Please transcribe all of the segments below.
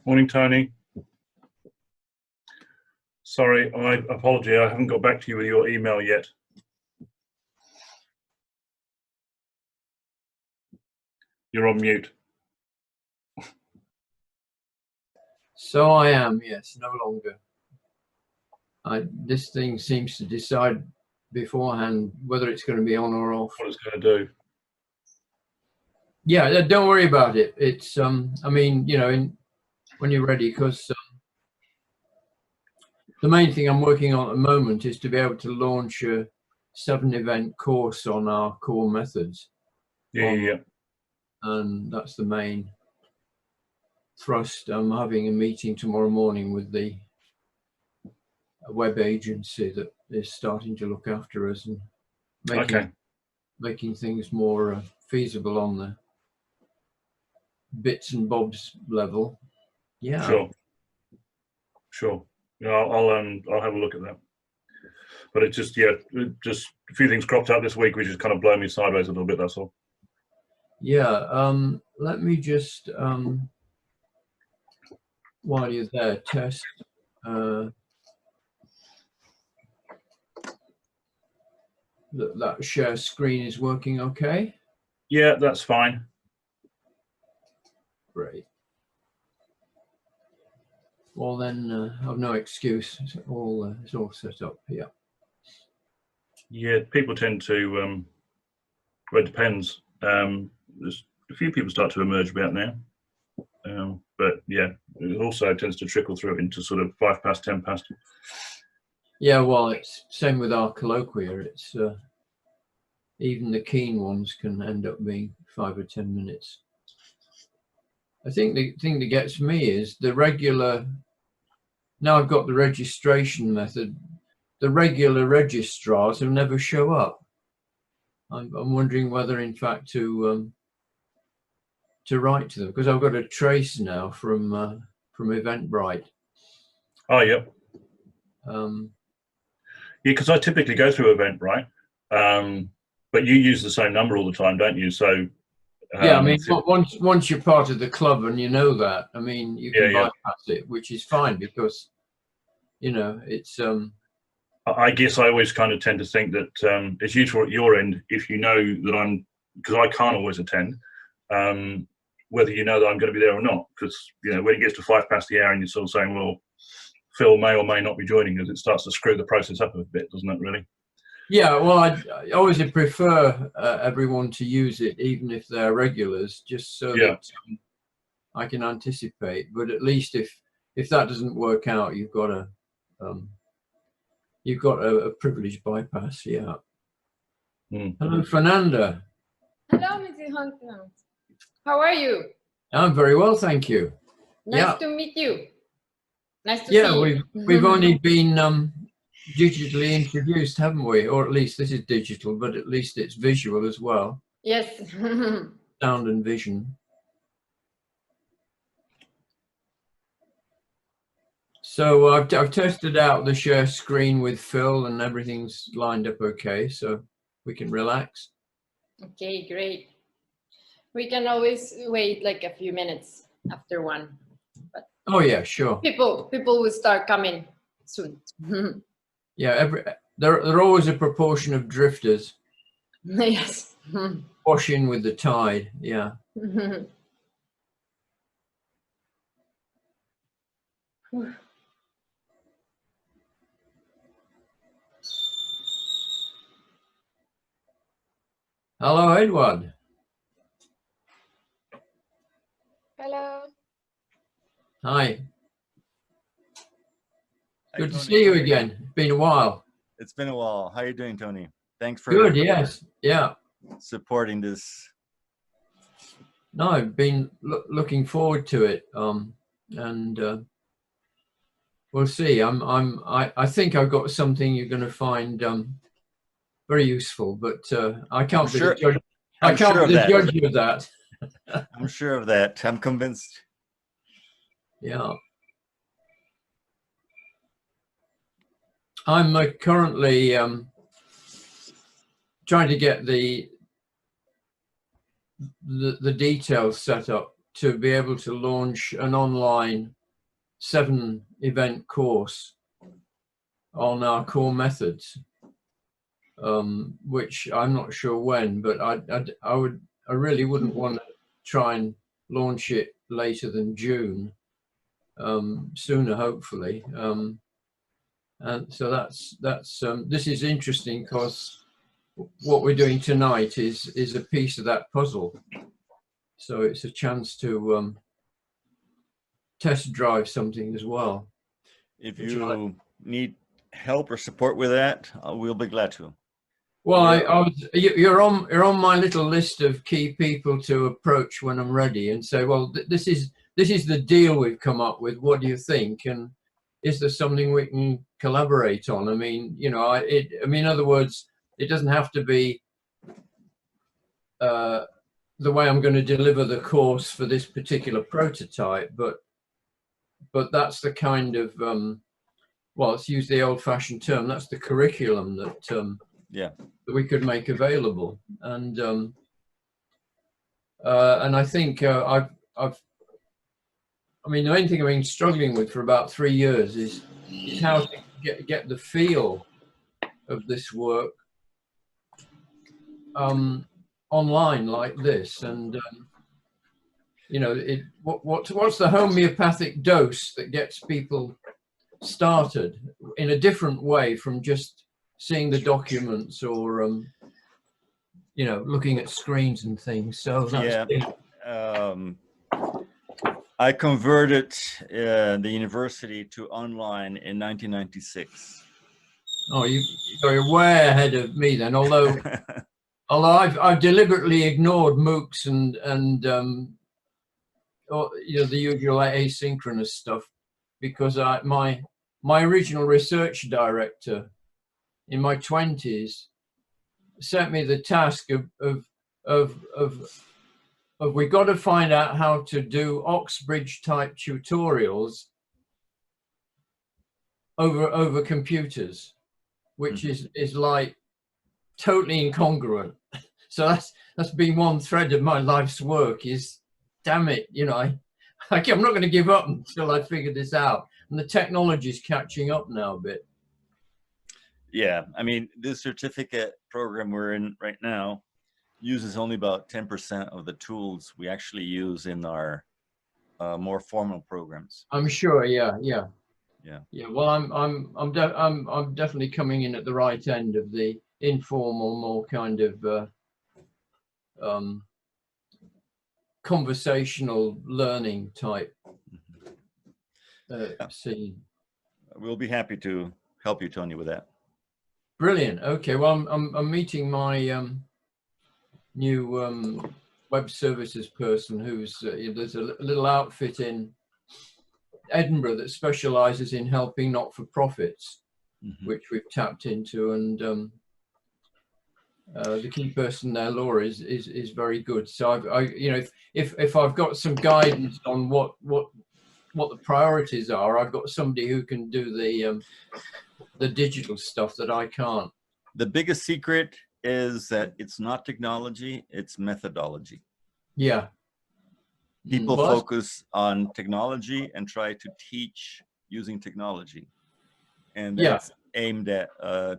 Morning, Tony. Sorry, I apologize. I haven't got back to you with your email yet. You're on mute. So I am, yes, no longer. This thing seems to decide beforehand whether it's going to be on or off. What it's going to do. Yeah, don't worry about it. It's, I mean, you know, when you're ready, because the main thing I'm working on at the moment is to be able to launch a 7-event course on our core methods. Yeah. And that's the main thrust. I'm having a meeting tomorrow morning with the web agency that is starting to look after us and making things more feasible on the bits and bobs level. Yeah. Sure. Yeah, I'll have a look at that. But it's just just a few things cropped up this week which has kind of blown me sideways a little bit. That's all. Yeah. Let me just while you're there, test. That share screen is working okay? Yeah, that's fine. Great. Well then, I've no excuse. It's all set up here. Yeah, people tend to. Well, it depends. There's a few people start to emerge about now, but yeah, it also tends to trickle through into sort of 5 past, 10 past. Yeah, well, it's same with our colloquia. It's even the keen ones can end up being 5 or 10 minutes. I think the thing that gets me is the regular. Now I've got the registration method. The regular registrars will never show up. I'm wondering whether, in fact, to write to them, because I've got a trace now from Eventbrite. Oh yeah. Yeah, because I typically go through Eventbrite, but you use the same number all the time, don't you? So yeah, I mean, once you're part of the club and you know that, I mean, you can bypass it, which is fine because, you know, it's. I guess I always kind of tend to think that it's useful at your end if you know that because I can't always attend, whether you know that I'm going to be there or not. Because, you know, when it gets to 5 past the hour and you're sort of saying, well, Phil may or may not be joining us, it starts to screw the process up a bit, doesn't it, really? Yeah, well, I always prefer everyone to use it, even if they're regulars, just so that I can anticipate. But at least if that doesn't work out, you've got a privileged bypass. Yeah. Hello, Fernanda. Hello, Mrs. Hodgson. How are you? I'm very well, thank you. Nice to meet you. Nice to see you. Yeah, we've only been digitally introduced, haven't we? Or at least this is digital, but at least it's visual as well. Yes. Sound and vision. So I've tested out the share screen with Phil and everything's lined up okay, so we can relax. Okay, great. We can always wait like a few minutes after one. But oh yeah, sure. People will start coming soon. Yeah, there are always a proportion of drifters. Yes. Wash in with the tide, yeah. Hello, Edward. Hello. Hi. Good to see you again. It's been a while. It's been a while. How are you doing, Tony? Thanks for good. Yes, yeah. Supporting this. No, I've been looking forward to it, and we'll see. I think I've got something you're going to find very useful, but I can't be the judge. I can't be the judge of that. I'm sure of that. I'm convinced. Yeah. I'm currently trying to get the details set up to be able to launch an online 7-event course on our core methods, which I'm not sure when, but I really wouldn't want to try and launch it later than June, sooner hopefully. And so that's this is interesting because what we're doing tonight is a piece of that puzzle. So it's a chance to test drive something as well. If you need help or support with that, we'll be glad to. Well, Yeah. you're on my little list of key people to approach when I'm ready and say, well, this is the deal we've come up with. What do you think? And is there something we can collaborate on? I mean, you know, I mean, in other words, it doesn't have to be the way I'm going to deliver the course for this particular prototype, but that's the kind of well, let's use the old-fashioned term. That's the curriculum that that we could make available, and I think I mean, the main thing I've been struggling with for about 3 years is how to get the feel of this work online like this, and you know, what's the homeopathic dose that gets people started in a different way from just seeing the documents or you know, looking at screens and things. So that's I converted the university to online in 1996. Oh, you're way ahead of me then. Although I've deliberately ignored MOOCs and or, you know, the usual asynchronous stuff, because my original research director in my 20s sent me the task of we've got to find out how to do Oxbridge type tutorials over computers, which is like totally incongruent. So that's been one thread of my life's work is, damn it, you know, I'm not going to give up until I figure this out. And the technology's catching up now a bit. Yeah, I mean, this certificate program we're in right now uses only about 10% of the tools we actually use in our more formal programs. I'm sure, yeah. Well, I'm definitely coming in at the right end of the informal, more kind of conversational learning type scene. We'll be happy to help you, Tony, with that. Brilliant. Okay, well, I'm meeting my new web services person who's there's a little outfit in Edinburgh that specializes in helping not-for-profits, which we've tapped into, and the key person there, Laura, is very good. So I you know, if I've got some guidance on what the priorities are, I've got somebody who can do the digital stuff that I can't. The biggest secret is that it's not technology, it's methodology. Yeah. People focus on technology and try to teach using technology. And that's aimed at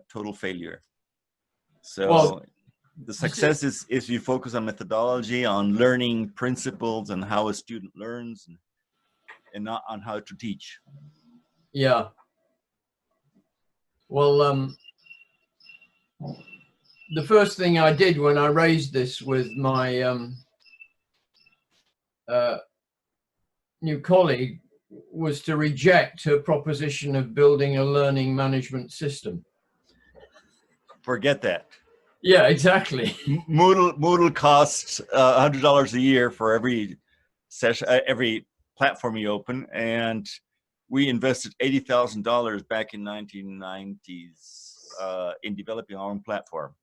total failure. So the success is if you focus on methodology, on learning principles and how a student learns, and not on how to teach. Yeah. Well, the first thing I did when I raised this with my new colleague was to reject her proposition of building a learning management system. Forget that. Yeah, exactly. Moodle costs $100 a year for every session, every platform you open, and we invested $80,000 back in 1990s in developing our own platform.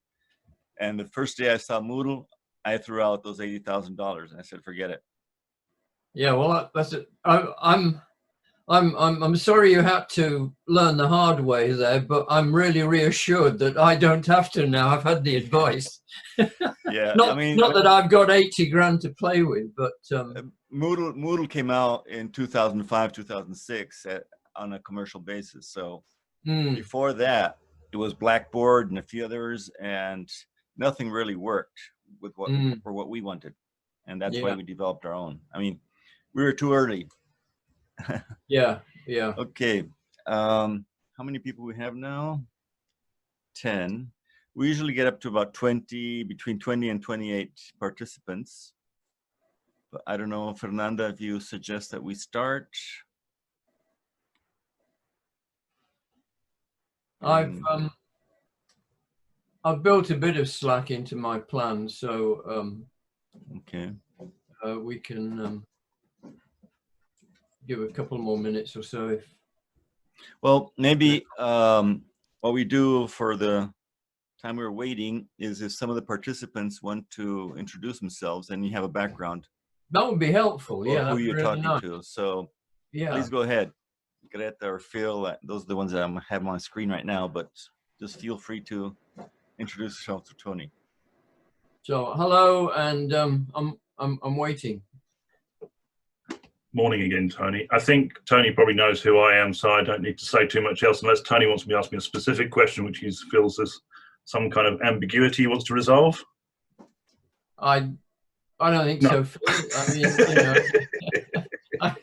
And the first day I saw Moodle, I threw out those $80,000 and I said, forget it. Yeah, well, that's it. I'm sorry you had to learn the hard way there, but I'm really reassured that I don't have to now. I've had the advice. Yeah, not that I've got 80 grand to play with, but Moodle came out in 2005, 2006 on a commercial basis. So before that, it was Blackboard and a few others, and nothing really worked with for what we wanted, and that's why we developed our own. I mean, we were too early. Yeah. Okay. How many people we have now? 10. We usually get up to about 20, between 20 and 28 participants. But I don't know, Fernanda, if you suggest that we start. I've built a bit of slack into my plan, so okay. We can give a couple more minutes or so. Well, maybe what we do for the time we're waiting is if some of the participants want to introduce themselves and you have a background. That would be helpful. Yeah, who you're really talking to. So please go ahead. Greta or Phil, those are the ones that I have on screen right now, but just feel free to introduce yourself to Tony. So hello, and I'm waiting. Morning again, Tony. I think Tony probably knows who I am, so I don't need to say too much else unless Tony wants me to ask me a specific question, which he feels there's some kind of ambiguity he wants to resolve. I don't think so, Phil. I mean, you know,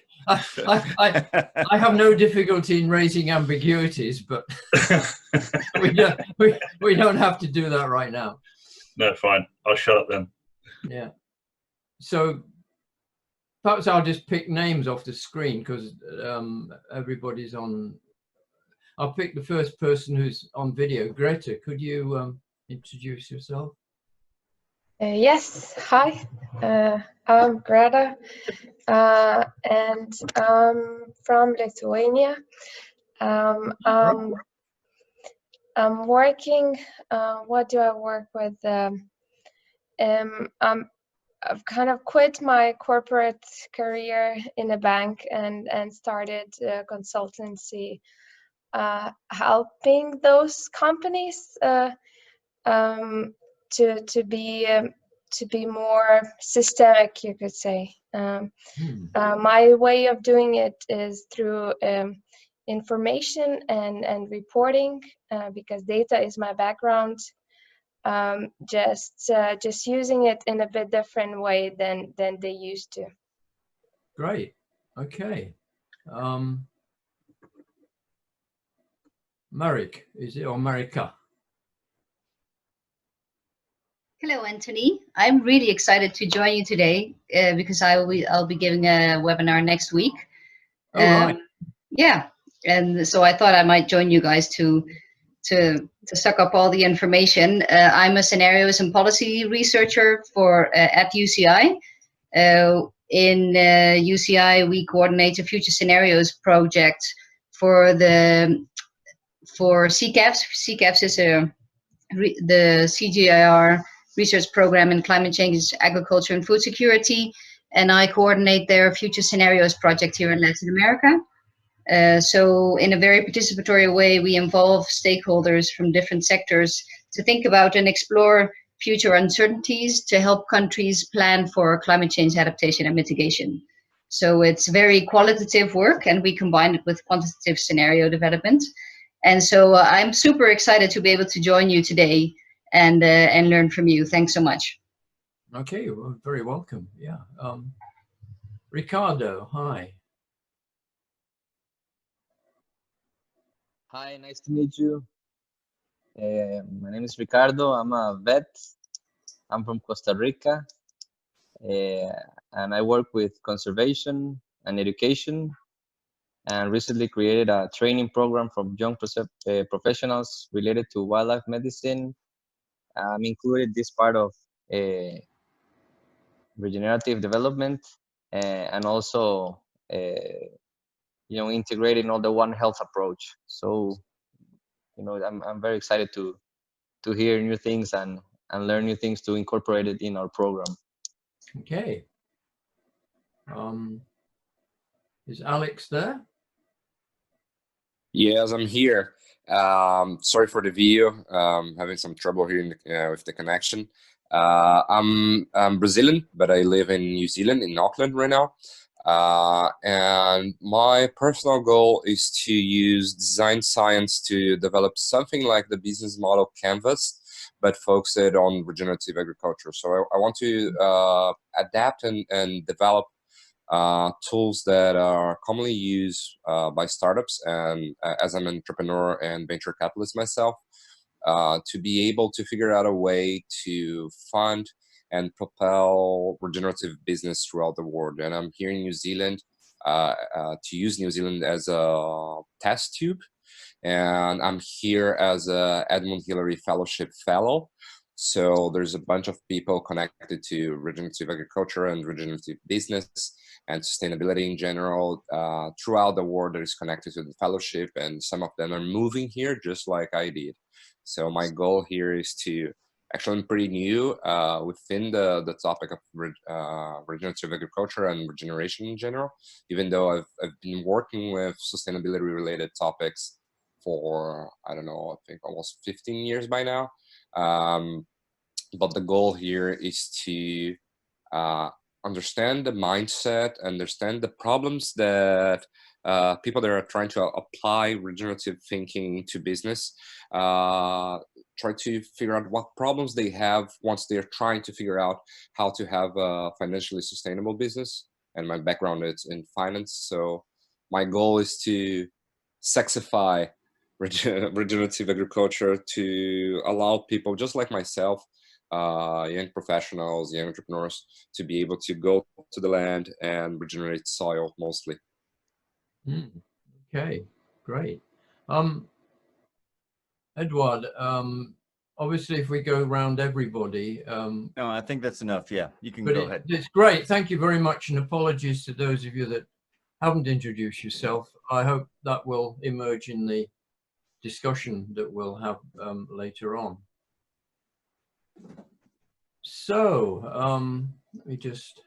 I have no difficulty in raising ambiguities, but we don't have to do that right now. No, fine. I'll shut up then. Yeah. So perhaps I'll just pick names off the screen because everybody's on. I'll pick the first person who's on video. Greta, could you introduce yourself? Yes. Hi. I'm Greta, and I'm from Lithuania. I'm working. What do I work with? I've kind of quit my corporate career in a bank and started a consultancy, helping those companies to be more systemic, you could say. My way of doing it is through information and reporting, because data is my background. Just using it in a bit different way than they used to. Great. Okay. Marek, is it, or Marika? Hello, Anthony. I'm really excited to join you today because I'll be giving a webinar next week. Oh, right. Yeah, and so I thought I might join you guys to suck up all the information. I'm a scenarios and policy researcher at UCI. In UCI, we coordinate a future scenarios project for CCAFs. CCAFs is the CGIAR research program in climate change, agriculture, and food security, and I coordinate their future scenarios project here in Latin America. So in a very participatory way, we involve stakeholders from different sectors to think about and explore future uncertainties to help countries plan for climate change adaptation and mitigation. So it's very qualitative work, and we combine it with quantitative scenario development. And so I'm super excited to be able to join you today and learn from you. Thanks so much. Okay, well, very welcome. Yeah. Ricardo, hi. Hi, nice to meet you. My name is Ricardo. I'm a vet. I'm from Costa Rica, and I work with conservation and education, and recently created a training program for young professionals related to wildlife medicine. I'm included this part of regenerative development and also integrating all the One Health approach. So I'm very excited to hear new things and learn new things to incorporate it in our program. Okay. Is Alex there? Yes, I'm here. Sorry for the video. Having some trouble here with the connection. I'm Brazilian, but I live in New Zealand, in Auckland right now. And my personal goal is to use design science to develop something like the business model canvas, but focus it on regenerative agriculture. So I want to adapt and develop tools that are commonly used by startups, and as an entrepreneur and venture capitalist myself, to be able to figure out a way to fund and propel regenerative business throughout the world. And I'm here in New Zealand to use New Zealand as a test tube. And I'm here as a Edmund Hillary Fellowship Fellow. So there's a bunch of people connected to regenerative agriculture and regenerative business and sustainability in general throughout the world that is connected to the fellowship. And some of them are moving here just like I did. So my goal here is to, actually I'm pretty new within the topic of regenerative agriculture and regeneration in general, even though I've been working with sustainability related topics for, I don't know, I think almost 15 years by now. But the goal here is to understand the mindset, understand the problems that people that are trying to apply regenerative thinking to business, try to figure out what problems they have once they're trying to figure out how to have a financially sustainable business. And my background is in finance, so my goal is to sexify regenerative agriculture to allow people just like myself, young professionals, young entrepreneurs, to be able to go to the land and regenerate soil mostly. Okay, great. Edward, obviously if we go around everybody. No, I think that's enough. Yeah, you can but go ahead. It's great. Thank you very much. And apologies to those of you that haven't introduced yourself. I hope that will emerge in the discussion that we'll have later on. So let me just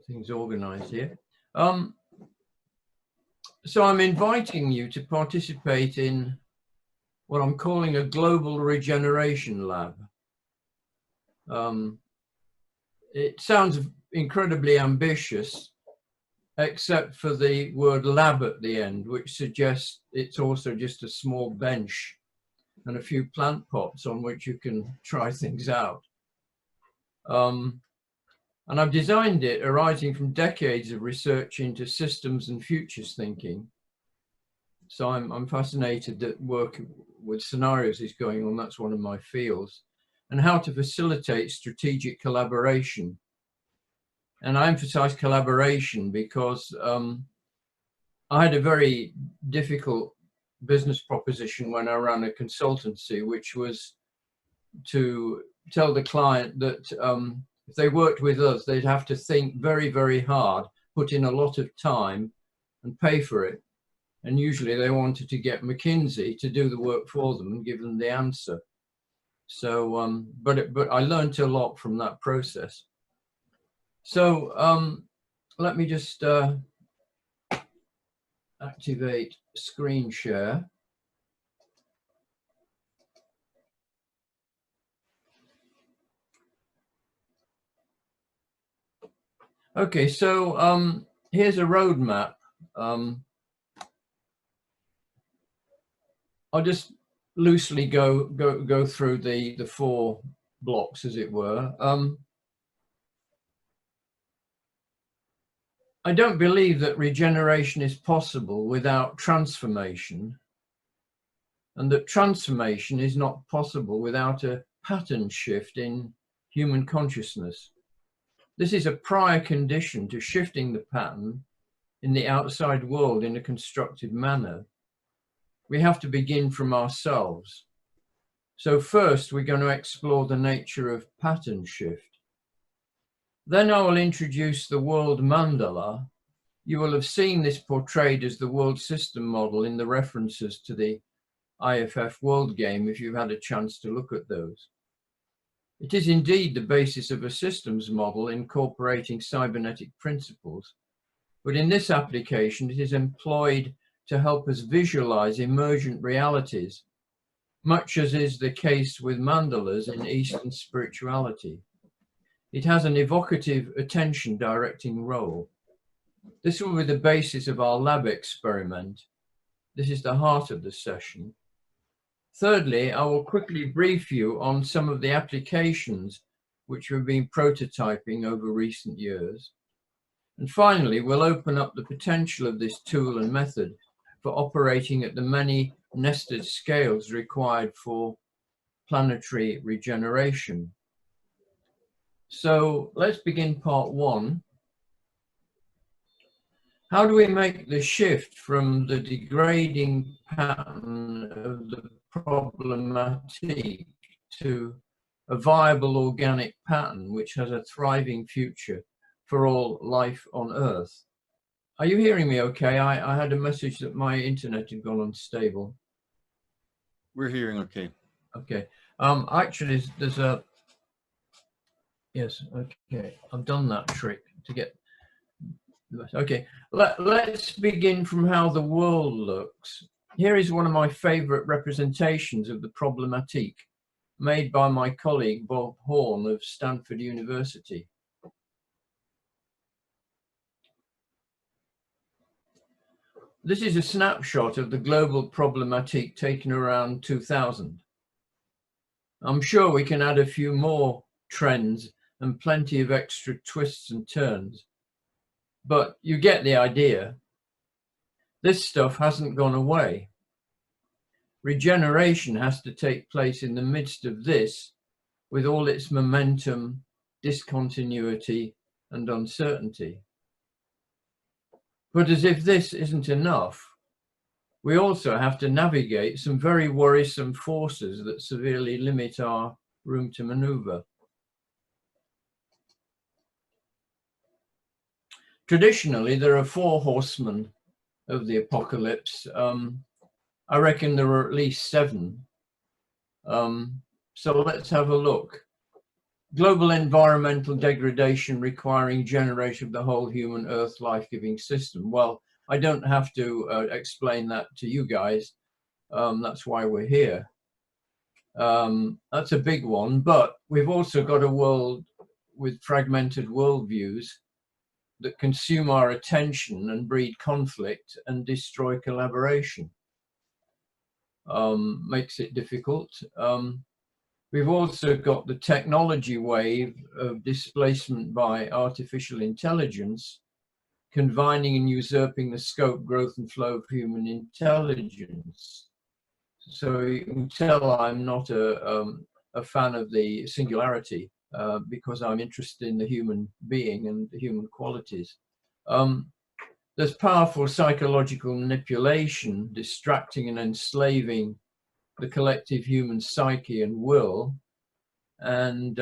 things organized here. So I'm inviting you to participate in what I'm calling a global regeneration lab. It sounds incredibly ambitious, except for the word lab at the end, which suggests it's also just a small bench and a few plant pots on which you can try things out. And I've designed it arising from decades of research into systems and futures thinking. So I'm fascinated that work with scenarios is going on. That's one of my fields. And how to facilitate strategic collaboration. And I emphasize collaboration because I had a very difficult business proposition when I ran a consultancy, which was to tell the client that if they worked with us, they'd have to think very, very hard, put in a lot of time and pay for it. And usually they wanted to get McKinsey to do the work for them and give them the answer. So, but I learned a lot from that process. So let me just activate screen share. Okay, so here's a roadmap. I'll just loosely go through the 4 blocks, as it were. I don't believe that regeneration is possible without transformation, and that transformation is not possible without a pattern shift in human consciousness. This is a prior condition to shifting the pattern in the outside world in a constructive manner. We have to begin from ourselves. So first, we're going to explore the nature of pattern shift. Then I will introduce the world mandala. You will have seen this portrayed as the world system model in the references to the IFF World Game, if you've had a chance to look at those. It is indeed the basis of a systems model incorporating cybernetic principles, but in this application, it is employed to help us visualize emergent realities much as is the case with mandalas in Eastern spirituality. It has an evocative attention-directing role. This will be the basis of our lab experiment. This is the heart of the session. Thirdly, I will quickly brief you on some of the applications which we've been prototyping over recent years. And finally, we'll open up the potential of this tool and method for operating at the many nested scales required for planetary regeneration. So let's begin part one. How do we make the shift from the degrading pattern of the problematique to a viable organic pattern which has a thriving future for all life on Earth? Are you hearing me okay? I had a message that my internet had gone unstable. We're hearing okay. Okay. Actually, there's a... Yes, okay. I've done that trick to get... Okay, let's begin from how the world looks. Here is one of my favorite representations of the problematique, made by my colleague Bob Horn of Stanford University. This is a snapshot of the global problematique taken around 2000. I'm sure we can add a few more trends and plenty of extra twists and turns, but you get the idea. This stuff hasn't gone away. Regeneration has to take place in the midst of this, with all its momentum, discontinuity, and uncertainty. But as if this isn't enough, we also have to navigate some very worrisome forces that severely limit our room to maneuver. Traditionally, there are 4 horsemen of the apocalypse. I reckon there are at least 7. So let's have a look. Global environmental degradation requiring generation of the whole human Earth life-giving system. Well, I don't have to explain that to you guys. That's why we're here. That's a big one, but we've also got a world with fragmented worldviews that consume our attention and breed conflict and destroy collaboration. Makes it difficult. We've also got the technology wave of displacement by artificial intelligence, confining and usurping the scope, growth and flow of human intelligence. So you can tell I'm not a fan of the singularity because I'm interested in the human being and the human qualities. There's powerful psychological manipulation, distracting and enslaving the collective human psyche and will, and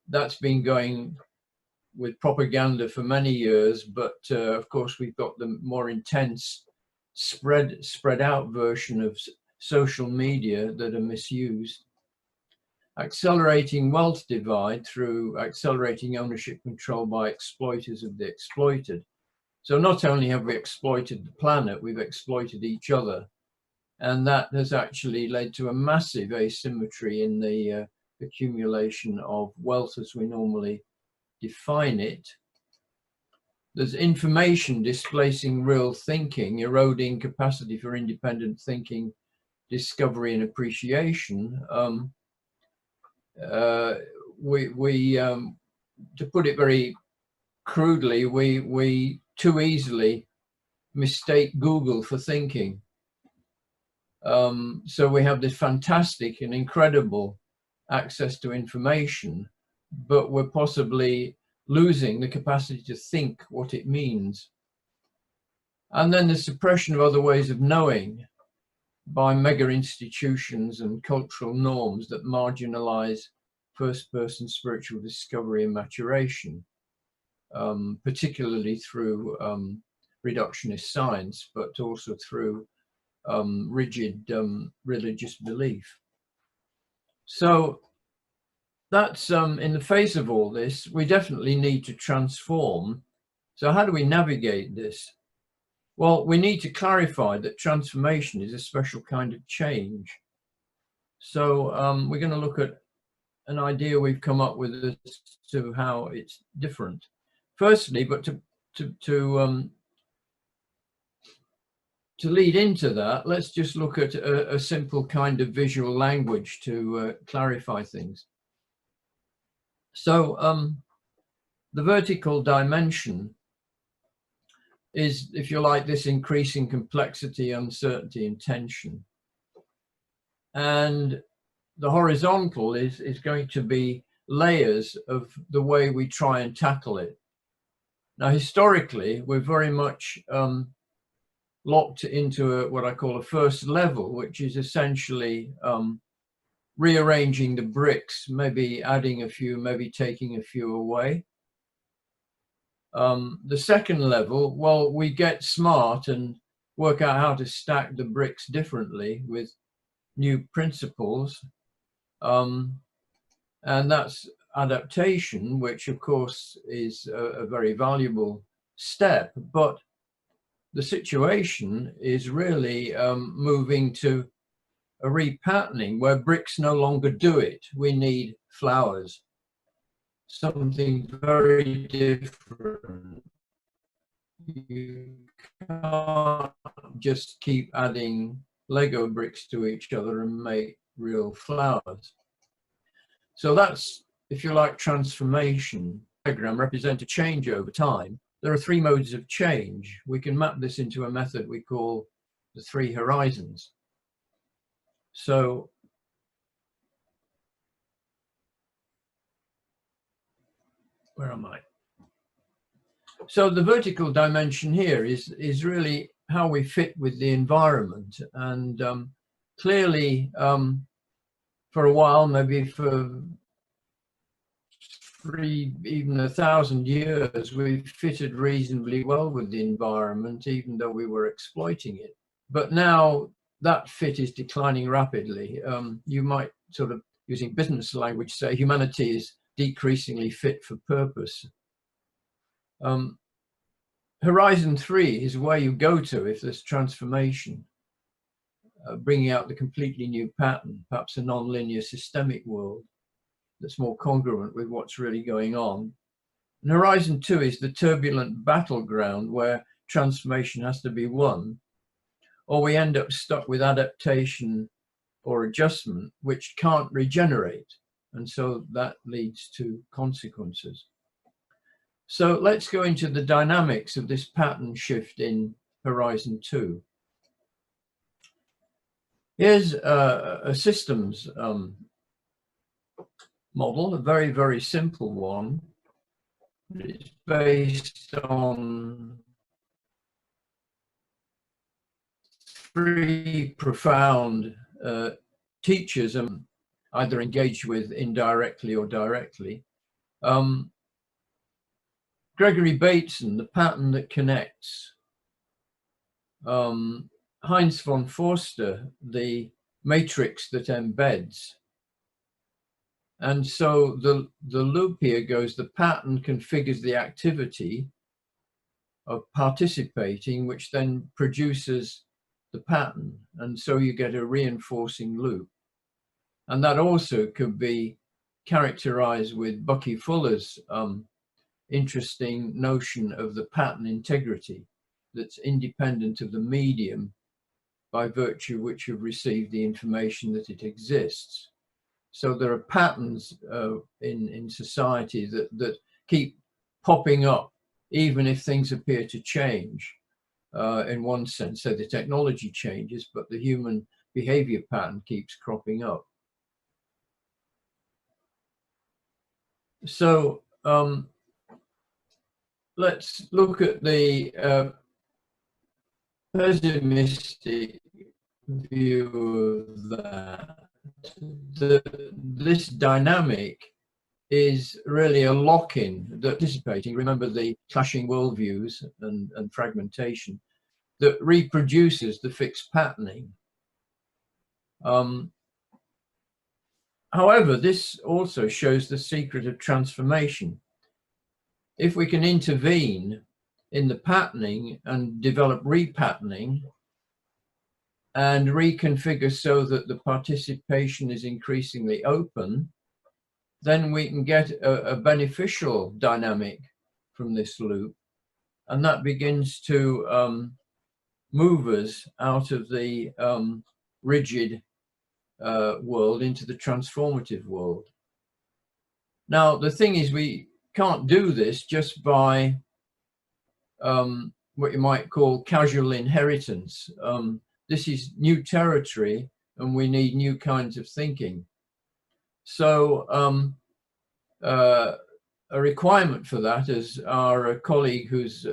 that's been going with propaganda for many years, but of course we've got the more intense spread out version of social media that are misused. Accelerating wealth divide through accelerating ownership control by exploiters of the exploited. So not only have we exploited the planet, we've exploited each other. And that has actually led to a massive asymmetry in the accumulation of wealth as we normally define it. There's information displacing real thinking, eroding capacity for independent thinking, discovery and appreciation. To put it very crudely, we too easily mistake Google for thinking. So we have this fantastic and incredible access to information, but we're possibly losing the capacity to think what it means. And then the suppression of other ways of knowing by mega institutions and cultural norms that marginalize first-person spiritual discovery and maturation, particularly through reductionist science, but also through rigid religious belief. So that's in the face of all this, we definitely need to transform. So how do we navigate this? Well, we need to clarify that transformation is a special kind of change. So we're going to look at an idea we've come up with as to how it's different. Firstly, but to lead into that, let's just look at a simple kind of visual language to clarify things. So the vertical dimension is, if you like, this increasing complexity, uncertainty, and tension. And the horizontal is going to be layers of the way we try and tackle it. Now, historically, we're very much locked into what I call a first level, which is essentially rearranging the bricks, maybe adding a few, maybe taking a few away. The second level, well, we get smart and work out how to stack the bricks differently with new principles. And that's adaptation, which of course is a very valuable step. But the situation is really moving to a repatterning where bricks no longer do it. We need flowers, something very different. You can't just keep adding Lego bricks to each other and make real flowers. So that's, if you like, transformation. Diagram represent a change over time. There are three modes of change. We can map this into a method we call the three horizons. So where am I? So the vertical dimension here is really how we fit with the environment. And clearly, for a while, maybe for even 1,000 years, we fitted reasonably well with the environment, even though we were exploiting it. But now that fit is declining rapidly. You might sort of, using business language, say humanity is decreasingly fit for purpose. Horizon 3 is where you go to if there's transformation, bringing out the completely new pattern, perhaps a non-linear systemic world that's more congruent with what's really going on. And Horizon 2 is the turbulent battleground where transformation has to be won, or we end up stuck with adaptation or adjustment, which can't regenerate. And so that leads to consequences. So let's go into the dynamics of this pattern shift in Horizon 2. Here's a systems model, a very, very simple one. It's based on three profound teachers, either engaged with indirectly or directly. Gregory Bateson, the pattern that connects. Heinz von Forster, the matrix that embeds. And so the loop here goes, the pattern configures the activity of participating, which then produces the pattern. And so you get a reinforcing loop. And that also could be characterized with Bucky Fuller's interesting notion of the pattern integrity that's independent of the medium by virtue of which you've received the information that it exists. So there are patterns in society that keep popping up, even if things appear to change in one sense. So the technology changes, but the human behavior pattern keeps cropping up. So let's look at the pessimistic view of that. This dynamic is really a lock-in that participating, remember the clashing worldviews and fragmentation, that reproduces the fixed patterning. However, this also shows the secret of transformation. If we can intervene in the patterning and develop repatterning, and reconfigure so that the participation is increasingly open, then we can get a beneficial dynamic from this loop. And that begins to move us out of the rigid world into the transformative world. Now, the thing is, we can't do this just by what you might call casual inheritance. This is new territory, and we need new kinds of thinking. So a requirement for that, as our colleague who's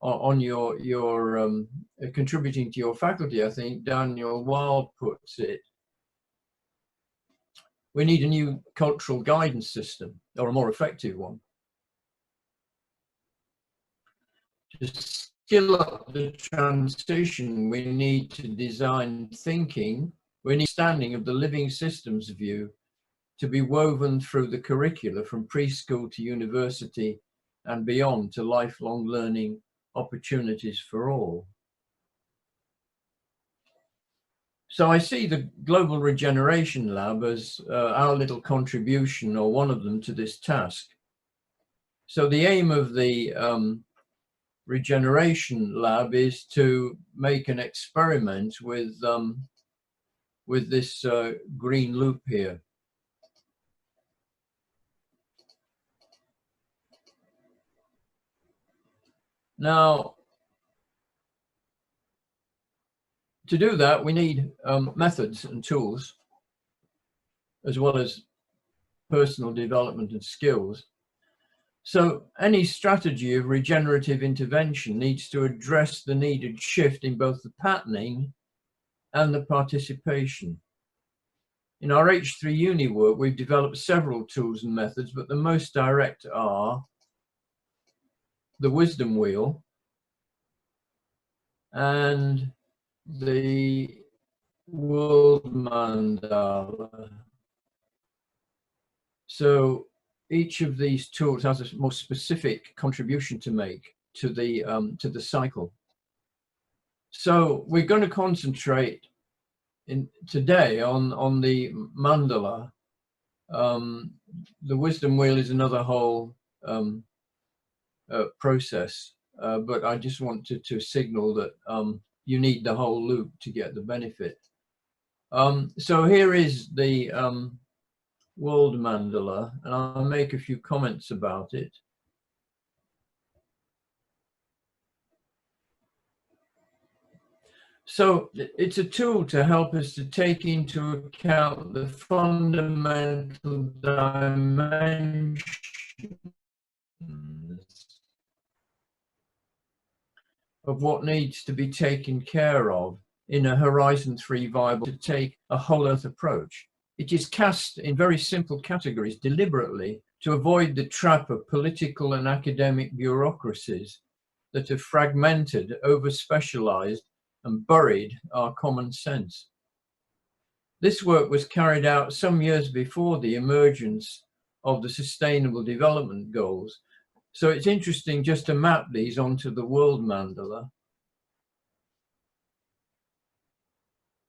on your contributing to your faculty, I think, Daniel Wild puts it, we need a new cultural guidance system, or a more effective one. To skill up the transition, we need to design thinking, we need understanding of the living systems view to be woven through the curricula from preschool to university and beyond to lifelong learning opportunities for all. So I see the Global Regeneration Lab as our little contribution, or one of them, to this task. So the aim of the Regeneration Lab is to make an experiment with this green loop here. Now, to do that, we need methods and tools, as well as personal development and skills. So any strategy of regenerative intervention needs to address the needed shift in both the patterning and the participation. In our H3 Uni work, we've developed several tools and methods, but the most direct are the wisdom wheel and the world mandala. So each of these tools has a more specific contribution to make to the cycle. So we're going to concentrate today on the mandala. The wisdom wheel is another whole process, but I just wanted to signal that you need the whole loop to get the benefit. So here is the world mandala, and I'll make a few comments about it. So it's a tool to help us to take into account the fundamental dimensions of what needs to be taken care of in a Horizon 3 viable, to take a whole earth approach. It is cast in very simple categories deliberately to avoid the trap of political and academic bureaucracies that have fragmented, over-specialized, and buried our common sense. This work was carried out some years before the emergence of the Sustainable Development Goals. So it's interesting just to map these onto the world mandala.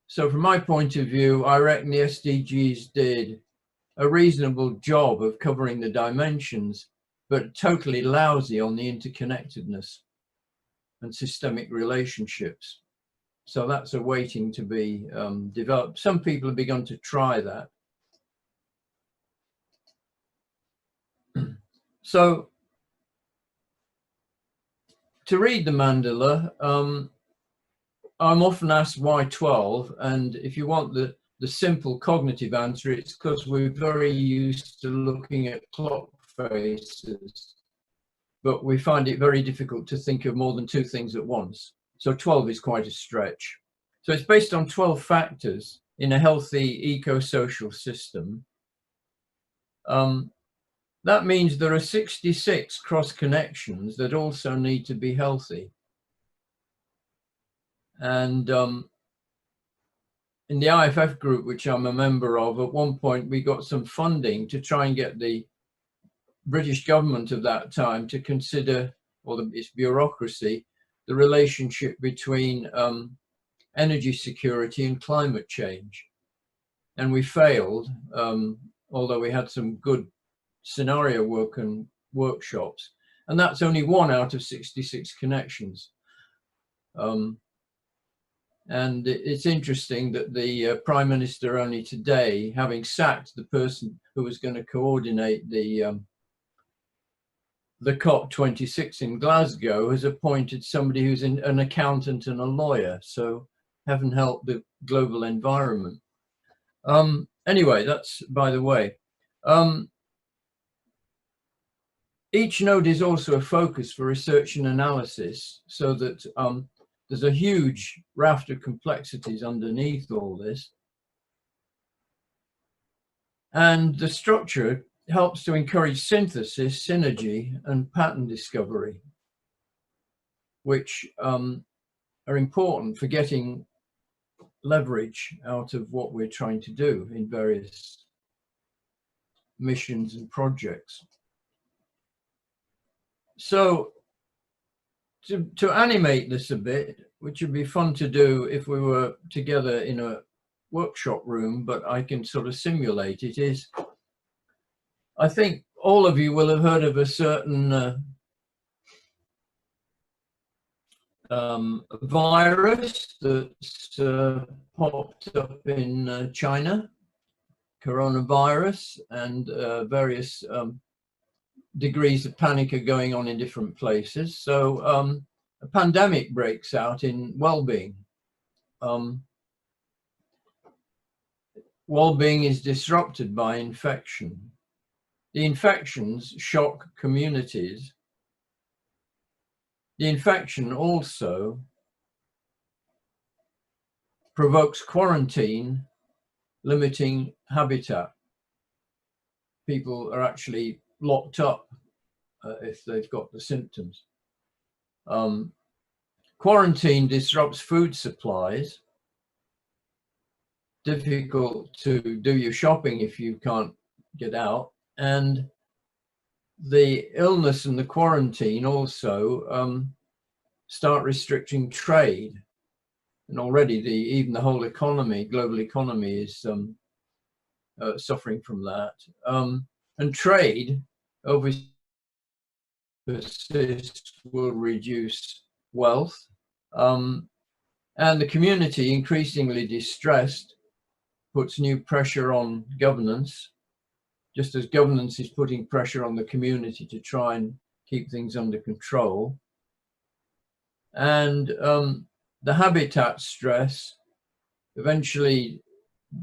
So from my point of view, I reckon the SDGs did a reasonable job of covering the dimensions, but totally lousy on the interconnectedness and systemic relationships. So that's awaiting to be developed. Some people have begun to try that. So to read the mandala, I'm often asked why 12, and if you want the simple cognitive answer, it's because we're very used to looking at clock faces, but we find it very difficult to think of more than two things at once. So 12 is quite a stretch. So it's based on 12 factors in a healthy eco-social system. That means there are 66 cross connections that also need to be healthy. And in the IFF group, which I'm a member of, at one point we got some funding to try and get the British government of that time to consider, or its bureaucracy, the relationship between energy security and climate change. And we failed, although we had some good scenario work and workshops. And that's only 1 out of 66 connections. And it's interesting that the Prime Minister only today, having sacked the person who was going to coordinate the COP26 in Glasgow, has appointed somebody who's an accountant and a lawyer. So heaven help the global environment. Anyway, that's by the way. Each node is also a focus for research and analysis, so that there's a huge raft of complexities underneath all this. And the structure helps to encourage synthesis, synergy, and pattern discovery, which are important for getting leverage out of what we're trying to do in various missions and projects. So to animate this a bit, which would be fun to do if we were together in a workshop room, but I can sort of simulate it, is I think all of you will have heard of a certain virus that's popped up in China, coronavirus, and various degrees of panic are going on in different places. So a pandemic breaks out in well-being. Well-being is disrupted by infection. The infections shock communities. The infection also provokes quarantine, limiting habitat. People are actually locked up if they've got the symptoms. Quarantine disrupts food supplies. Difficult to do your shopping if you can't get out. And the illness and the quarantine also start restricting trade. And already even the whole economy, global economy, is suffering from that. And trade overseas will reduce wealth. And the community, increasingly distressed, puts new pressure on governance, just as governance is putting pressure on the community to try and keep things under control. And the habitat stress eventually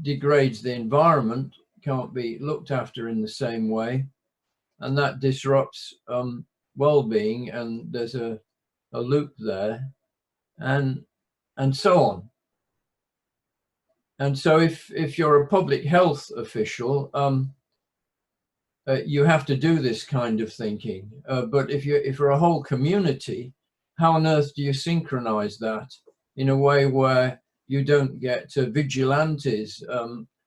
degrades the environment, can't be looked after in the same way, and that disrupts well-being, and there's a loop there, and so on. And so if you're a public health official, you have to do this kind of thinking. But if you're a whole community, how on earth do you synchronize that in a way where you don't get vigilantes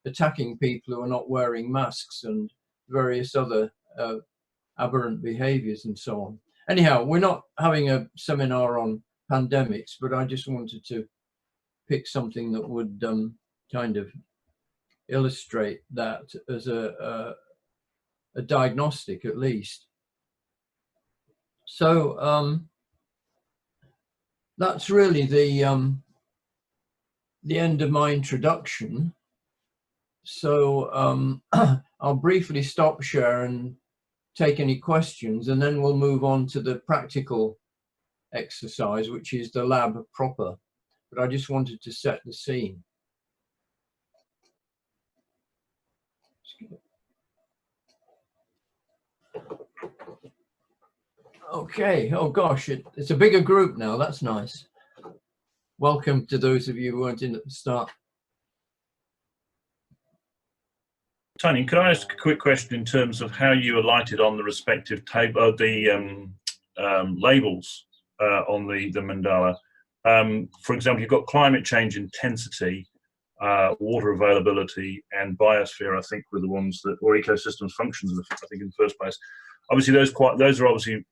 attacking people who are not wearing masks and various other aberrant behaviors and so on? Anyhow, we're not having a seminar on pandemics, but I just wanted to pick something that would kind of illustrate that as a diagnostic, at least. So that's really the end of my introduction. So I'll briefly stop share and take any questions, and then we'll move on to the practical exercise, which is the lab proper. But I just wanted to set the scene. Okay, oh gosh, it's a bigger group now, that's nice. Welcome to those of you who weren't in at the start. Tony, could I ask a quick question in terms of how you alighted on the respective table, the labels on the mandala? For example, you've got climate change intensity, water availability, and biosphere, I think, were the ones that, or ecosystems functions, I think, in the first place. Obviously, those are obviously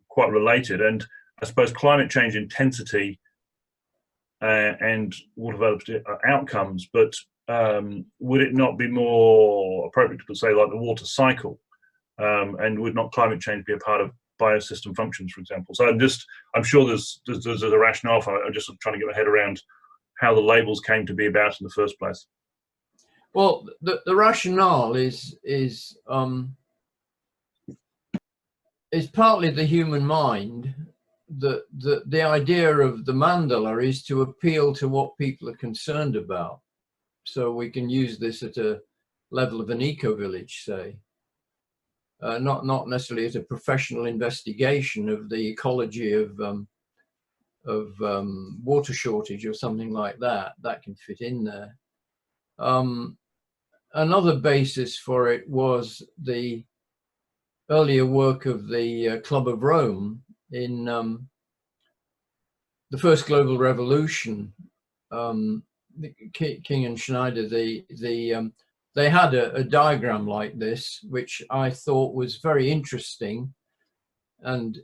quite related, and I suppose climate change intensity and water development outcomes, but would it not be more appropriate to say like the water cycle, and would not climate change be a part of biosystem functions, for example? So I'm sure there's a rationale for it. I'm just trying to get my head around how the labels came to be about in the first place. Well, the rationale is partly the human mind. The idea of the mandala is to appeal to what people are concerned about. So we can use this at a level of an eco-village, say, not necessarily as a professional investigation of the ecology of water shortage or something like that. That can fit in there. Another basis for it was the earlier work of the Club of Rome in the first global revolution. King and Schneider, they had a diagram like this, which I thought was very interesting and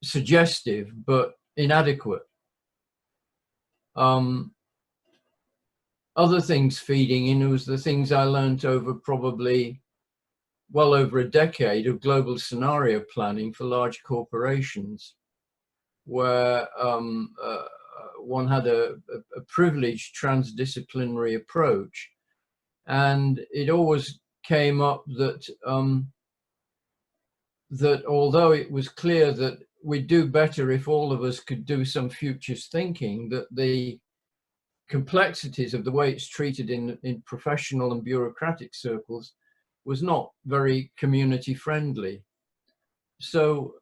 suggestive, but inadequate. Other things feeding in was the things I learned over probably well over a decade of global scenario planning for large corporations, where one had a privileged transdisciplinary approach. And it always came up that that although it was clear that we'd do better if all of us could do some futures thinking, that the complexities of the way it's treated in professional and bureaucratic circles was not very community friendly. So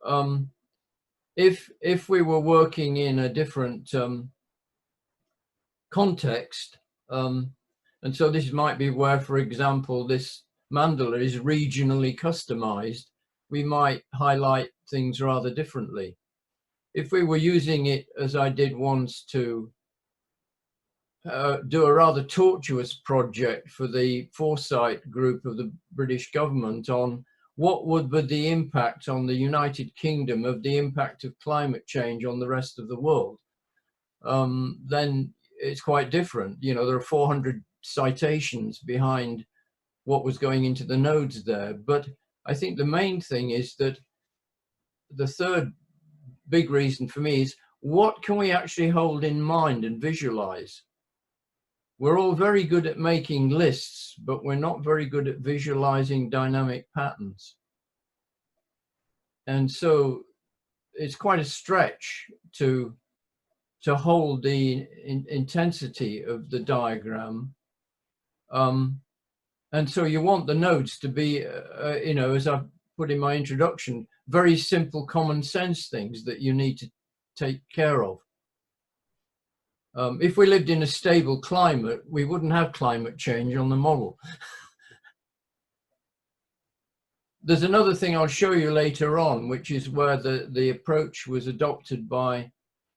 if we were working in a different context, and so this might be where, for example, this mandala is regionally customized, we might highlight things rather differently. If we were using it, as I did once, to do a rather tortuous project for the Foresight group of the British government on what would be the impact on the United Kingdom of the impact of climate change on the rest of the world, then it's quite different. You know, there are 400 citations behind what was going into the nodes there. But I think the main thing is that the third big reason for me is, what can we actually hold in mind and visualize? We're all very good at making lists, but we're not very good at visualizing dynamic patterns. And so it's quite a stretch to hold the intensity of the diagram. And so you want the nodes to be, you know, as I put in my introduction, very simple common sense things that you need to take care of. If we lived in a stable climate, we wouldn't have climate change on the model. There's another thing I'll show you later on, which is where the approach was adopted by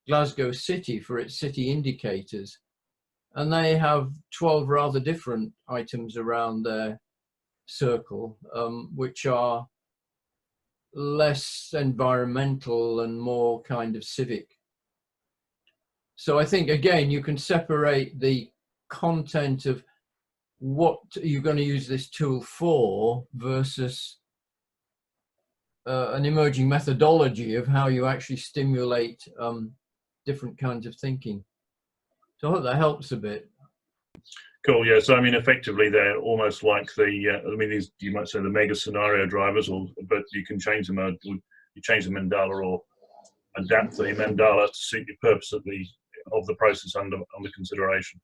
Glasgow City for its city indicators. And they have 12 rather different items around their circle, which are less environmental and more kind of civic. So I think, again, you can separate the content of what you're going to use this tool for versus an emerging methodology of how you actually stimulate different kinds of thinking. So I hope that helps a bit. Cool. Yeah. So I mean, effectively, they're almost like the. I mean, these, you might say, the mega scenario drivers, but you can change them. You change the mandala or adapt the mandala to suit your purpose of the process under consideration.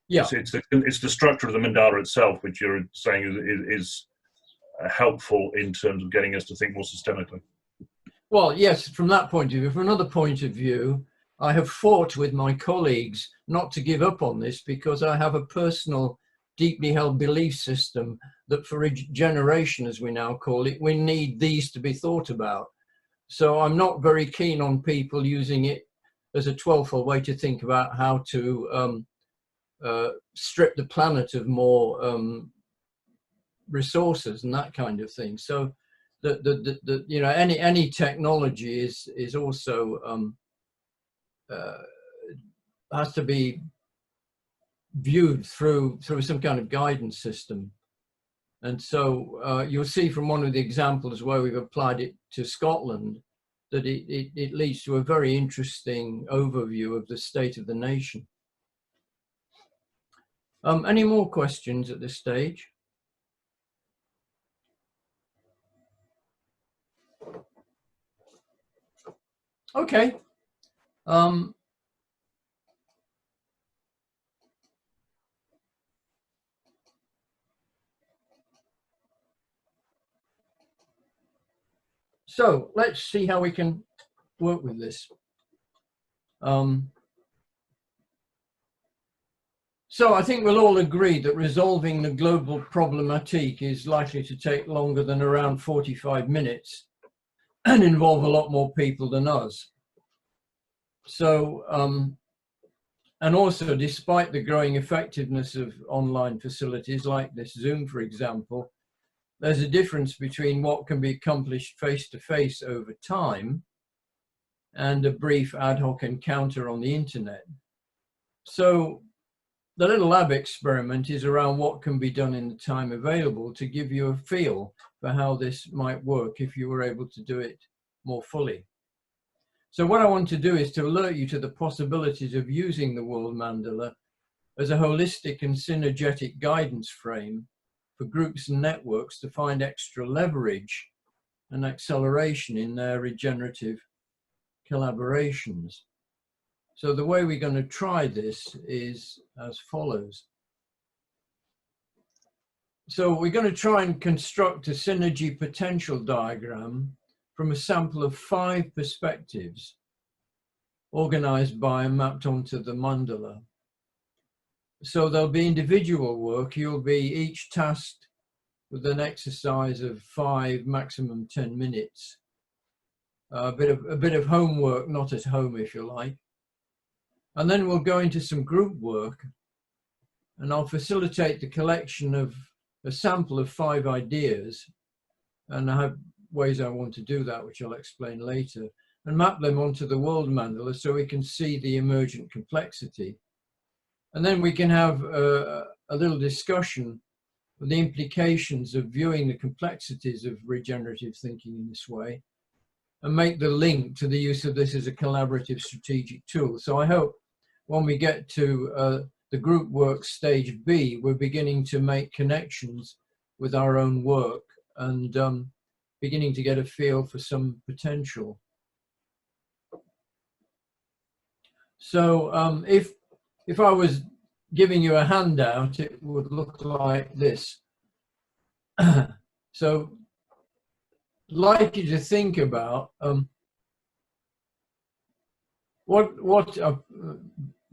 Yeah. It's the structure of the mandala itself, which you're saying is helpful in terms of getting us to think more systemically. Well, yes, from that point of view. From another point of view, I have fought with my colleagues not to give up on this, because I have a personal, deeply held belief system that for a generation, as we now call it, we need these to be thought about. So I'm not very keen on people using it as a 12-fold way to think about how to strip the planet of more resources and that kind of thing. So you know, any technology is also has to be viewed through some kind of guidance system. And so you'll see from one of the examples where we've applied it to Scotland that it leads to a very interesting overview of the state of the nation. Any more questions at this stage? Okay. So let's see how we can work with this. So I think we'll all agree that resolving the global problematique is likely to take longer than around 45 minutes and involve a lot more people than us. So, and also, despite the growing effectiveness of online facilities like this Zoom, for example, there's a difference between what can be accomplished face-to-face over time and a brief ad hoc encounter on the internet. So the little lab experiment is around what can be done in the time available to give you a feel for how this might work if you were able to do it more fully. So what I want to do is to alert you to the possibilities of using the World Mandala as a holistic and synergetic guidance frame for groups and networks to find extra leverage and acceleration in their regenerative collaborations. So the way we're going to try this is as follows. So we're going to try and construct a synergy potential diagram from a sample of 5 perspectives organized by and mapped onto the mandala. So there'll be individual work. You'll be each tasked with an exercise of 5, maximum 10 minutes. A bit of homework, not at home if you like. And then we'll go into some group work, and I'll facilitate the collection of a sample of 5 ideas, and I have ways I want to do that, which I'll explain later, and map them onto the World Mandala so we can see the emergent complexity. And then we can have a little discussion of the implications of viewing the complexities of regenerative thinking in this way, and make the link to the use of this as a collaborative strategic tool. So I hope when we get to the group work stage B, we're beginning to make connections with our own work and beginning to get a feel for some potential. So if I was giving you a handout, it would look like this. So I'd like you to think about what a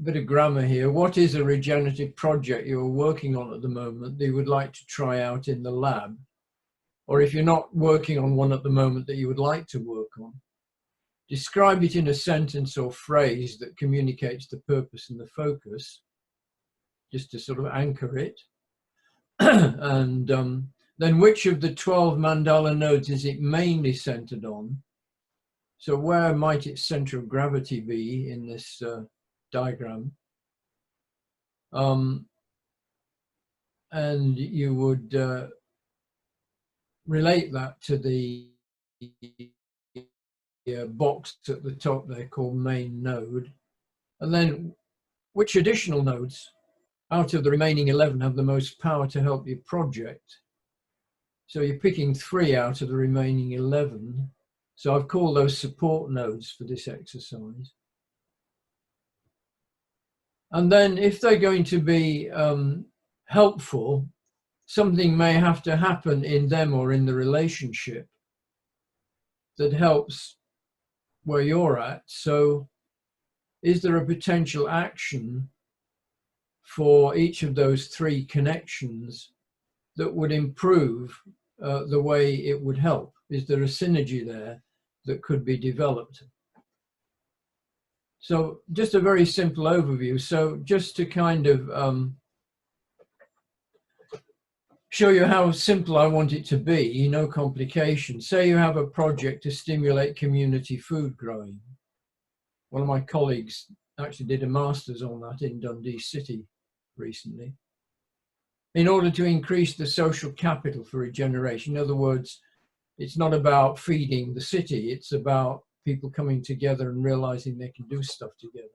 bit of grammar here. What is a regenerative project you're working on at the moment that you would like to try out in the lab? Or if you're not working on one at the moment that you would like to work on, describe it in a sentence or phrase that communicates the purpose and the focus, just to sort of anchor it. And then which of the 12 mandala nodes is it mainly centered on? So where might its center of gravity be in this diagram? And you would relate that to the box at the top there called main node. And then which additional nodes out of the remaining 11 have the most power to help your project? So you're picking 3 out of the remaining 11. So I've called those support nodes for this exercise. And then if they're going to be helpful, something may have to happen in them or in the relationship that helps where you're at. So is there a potential action for each of those 3 connections that would improve the way it would help? Is there a synergy there that could be developed? So just a very simple overview. So just to kind of show you how simple I want it to be, no complications. Say you have a project to stimulate community food growing. One of my colleagues actually did a master's on that in Dundee City recently, in order to increase the social capital for a generation. In other words, it's not about feeding the city, it's about people coming together and realizing they can do stuff together.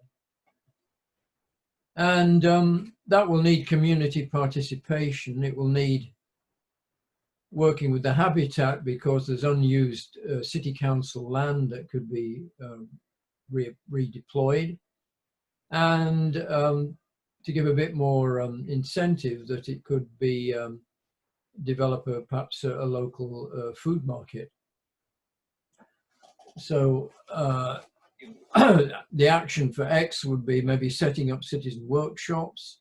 And that will need community participation. It will need working with the habitat, because there's unused city council land that could be redeployed. And to give a bit more incentive, that it could be develop perhaps a local food market. So the action for X would be maybe setting up citizen workshops.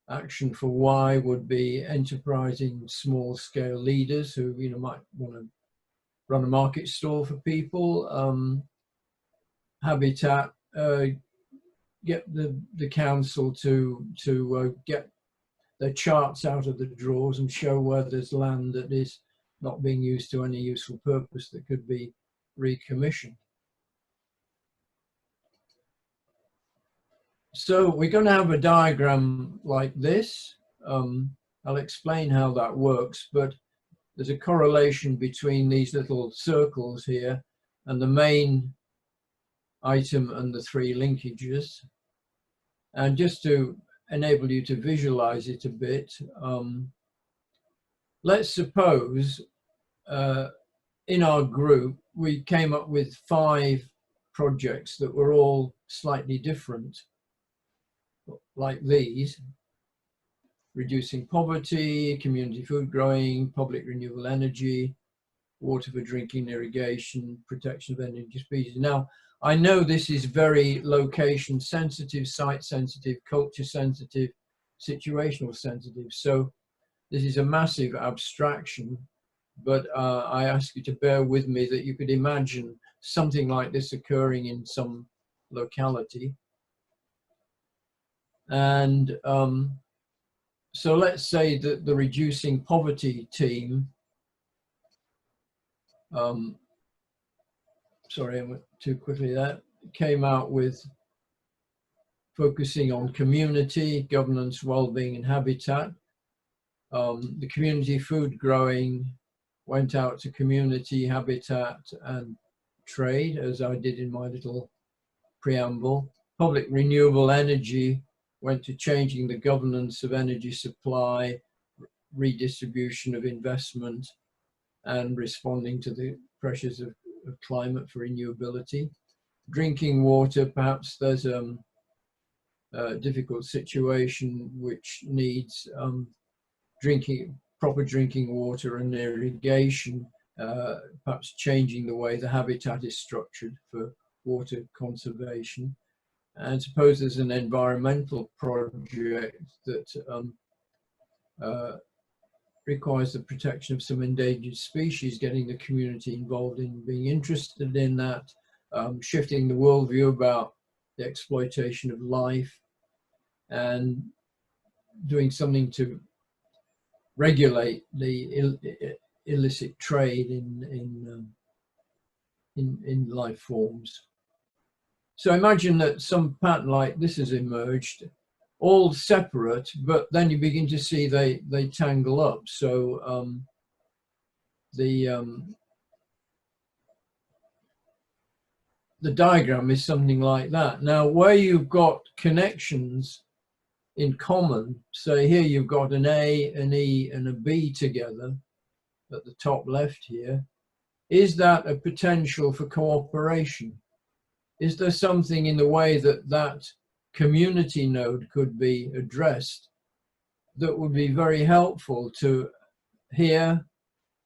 Action for Y would be enterprising small-scale leaders who, you know, might want to run a market stall for people. Habitat, get the council to get their charts out of the drawers and show where there's land that is not being used to any useful purpose that could be recommissioned. So we're going to have a diagram like this. I'll explain how that works, but there's a correlation between these little circles here and the main item and the three linkages. And just to enable you to visualize it a bit, let's suppose in our group we came up with 5 projects that were all slightly different, like these: reducing poverty, community food growing, public renewable energy, water for drinking, irrigation, protection of endangered species. Now, I know this is very location sensitive, site sensitive, culture sensitive, situational sensitive. So this is a massive abstraction, but I ask you to bear with me that you could imagine something like this occurring in some locality. And so let's say that the reducing poverty team, sorry, I went too quickly there, came out with focusing on community, governance, well-being and habitat. The community food growing went out to community, habitat and trade, as I did in my little preamble. Public renewable energy went to changing the governance of energy supply, redistribution of investment, and responding to the pressures of climate for renewability. Drinking water, perhaps there's a difficult situation which needs proper drinking water and irrigation, perhaps changing the way the habitat is structured for water conservation. And suppose there's an environmental project that requires the protection of some endangered species, getting the community involved in being interested in that, shifting the worldview about the exploitation of life, and doing something to regulate the illicit trade in life forms. So imagine that some pattern like this has emerged, all separate, but then you begin to see they tangle up. So the diagram is something like that. Now, where you've got connections in common, say here you've got an A, an E and a B together at the top left here, is that a potential for cooperation? Is there something in the way that that community node could be addressed that would be very helpful to here,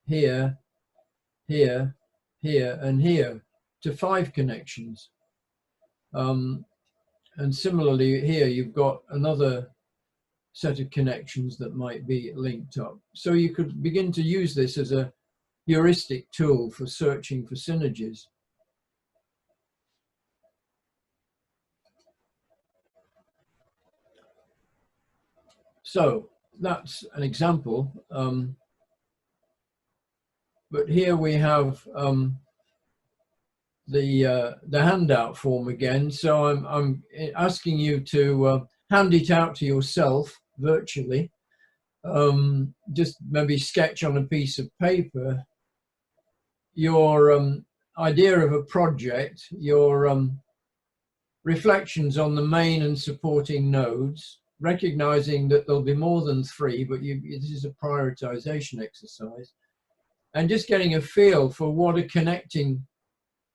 here, here, here and here, to 5 connections? And similarly here you've got another set of connections that might be linked up. So you could begin to use this as a heuristic tool for searching for synergies. So that's an example. But here we have the handout form again. So I'm asking you to hand it out to yourself virtually. Just maybe sketch on a piece of paper your idea of a project, your reflections on the main and supporting nodes, recognizing that there'll be more than 3, but this is a prioritization exercise, and just getting a feel for what a connecting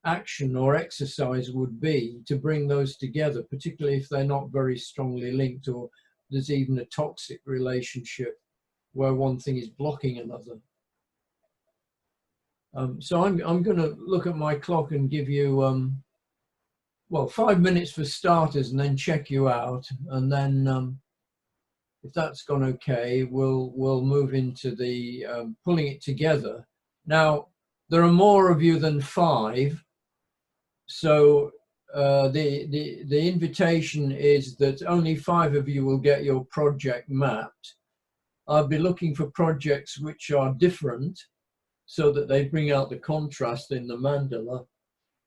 action or exercise would be to bring those together, particularly if they're not very strongly linked, or there's even a toxic relationship where one thing is blocking another. So I'm going to look at my clock and give you, well, 5 minutes for starters, and then check you out. And then if that's gone okay, we'll move into the pulling it together. Now, there are more of you than 5. So the invitation is that only 5 of you will get your project mapped. I'll be looking for projects which are different, so that they bring out the contrast in the mandala.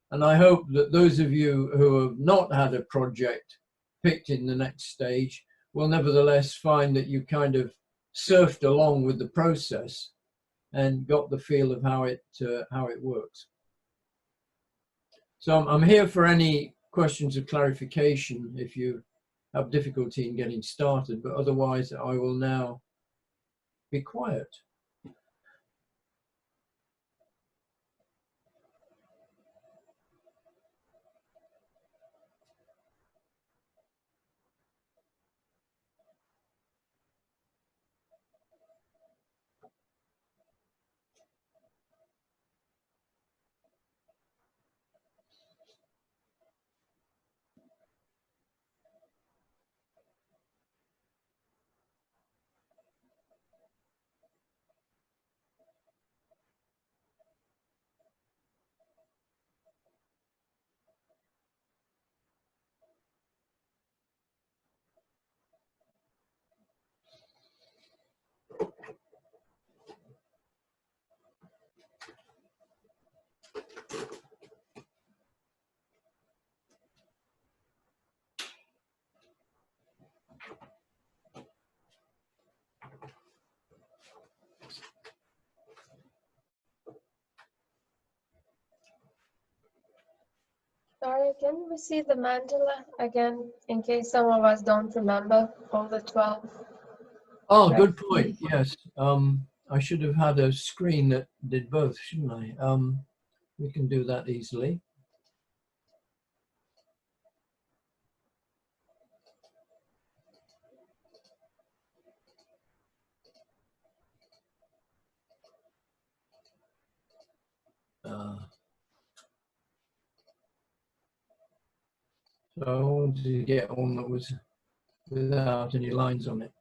And I hope that those of you who have not had a project picked in the next stage will nevertheless find that you kind of surfed along with the process and got the feel of how it works. So I'm here for any questions of clarification if you have difficulty in getting started, but otherwise I will now be quiet. Sorry, can we see the mandala again, in case some of us don't remember all the 12? Oh, good point. Yes. I should have had a screen that did both, shouldn't I? We can do that easily. So I wanted to get one that was without any lines on it.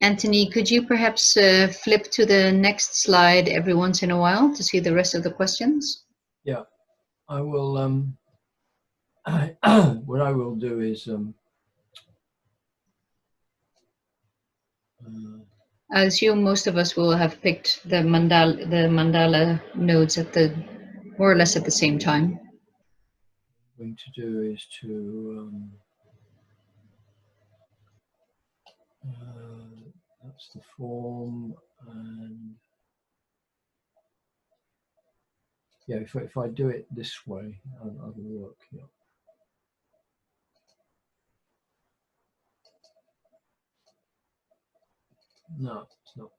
Anthony, could you perhaps flip to the next slide every once in a while to see the rest of the questions? Yeah, I will. What I will do is I assume most of us will have picked the mandala nodes at the more or less at the same time. what I'm going to do is to that's the form, and yeah, if I do it this way, it'll work. Yeah. No, it's not.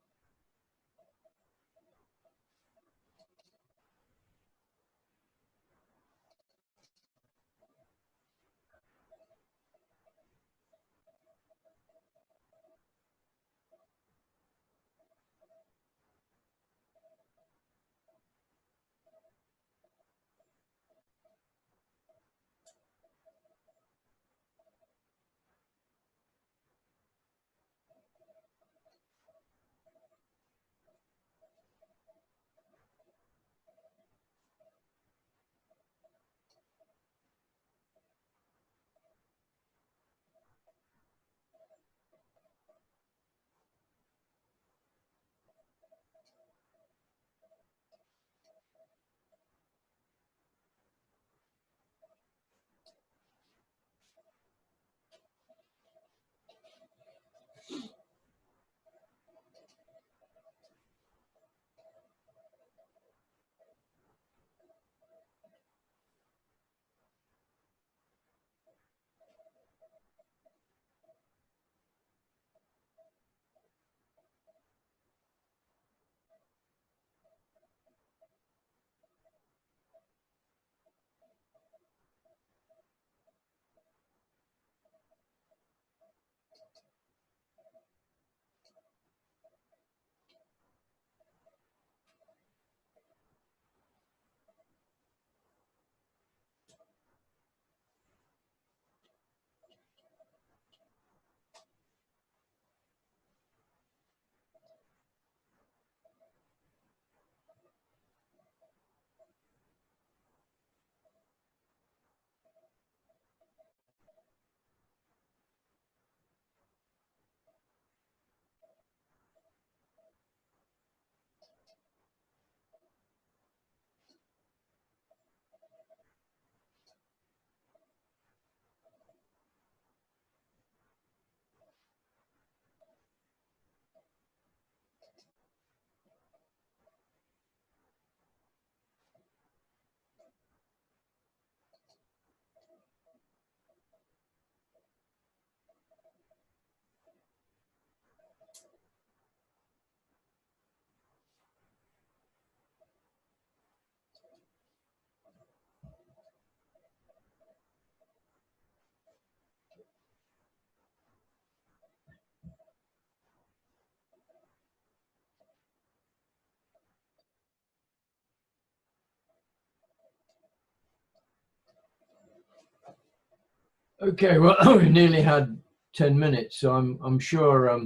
Okay, well, we nearly had 10 minutes, so I'm sure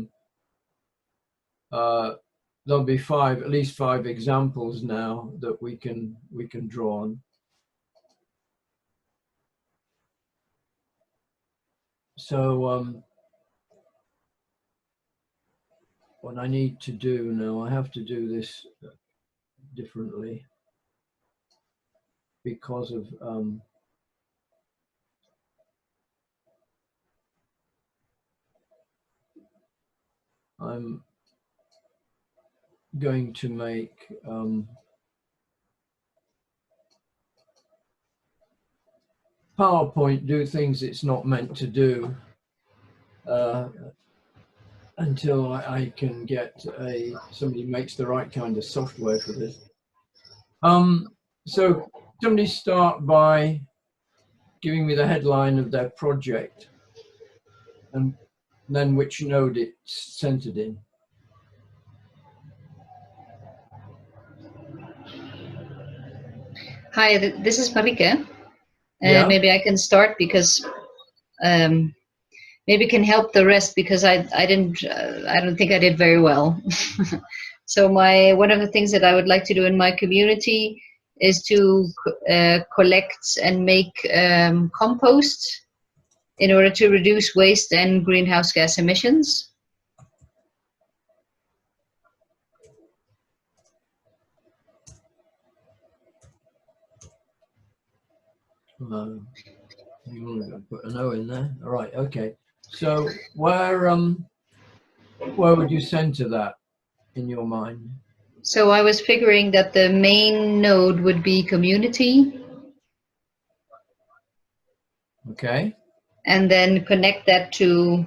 there'll be at least five examples now that we can draw on. So what I need to do now, I have to do this differently because of I'm going to make PowerPoint do things it's not meant to do until I can get somebody makes the right kind of software for this. So somebody start by giving me the headline of their project and then which node it's centered in. Hi, this is Marike. Yeah. Maybe I can start because maybe can help the rest, because I don't think I did very well. So one of the things that I would like to do in my community is to collect and make compost in order to reduce waste and greenhouse gas emissions. You want to put a no in there? All right, okay. So where would you center that in your mind? So I was figuring that the main node would be community. Okay. And then connect that to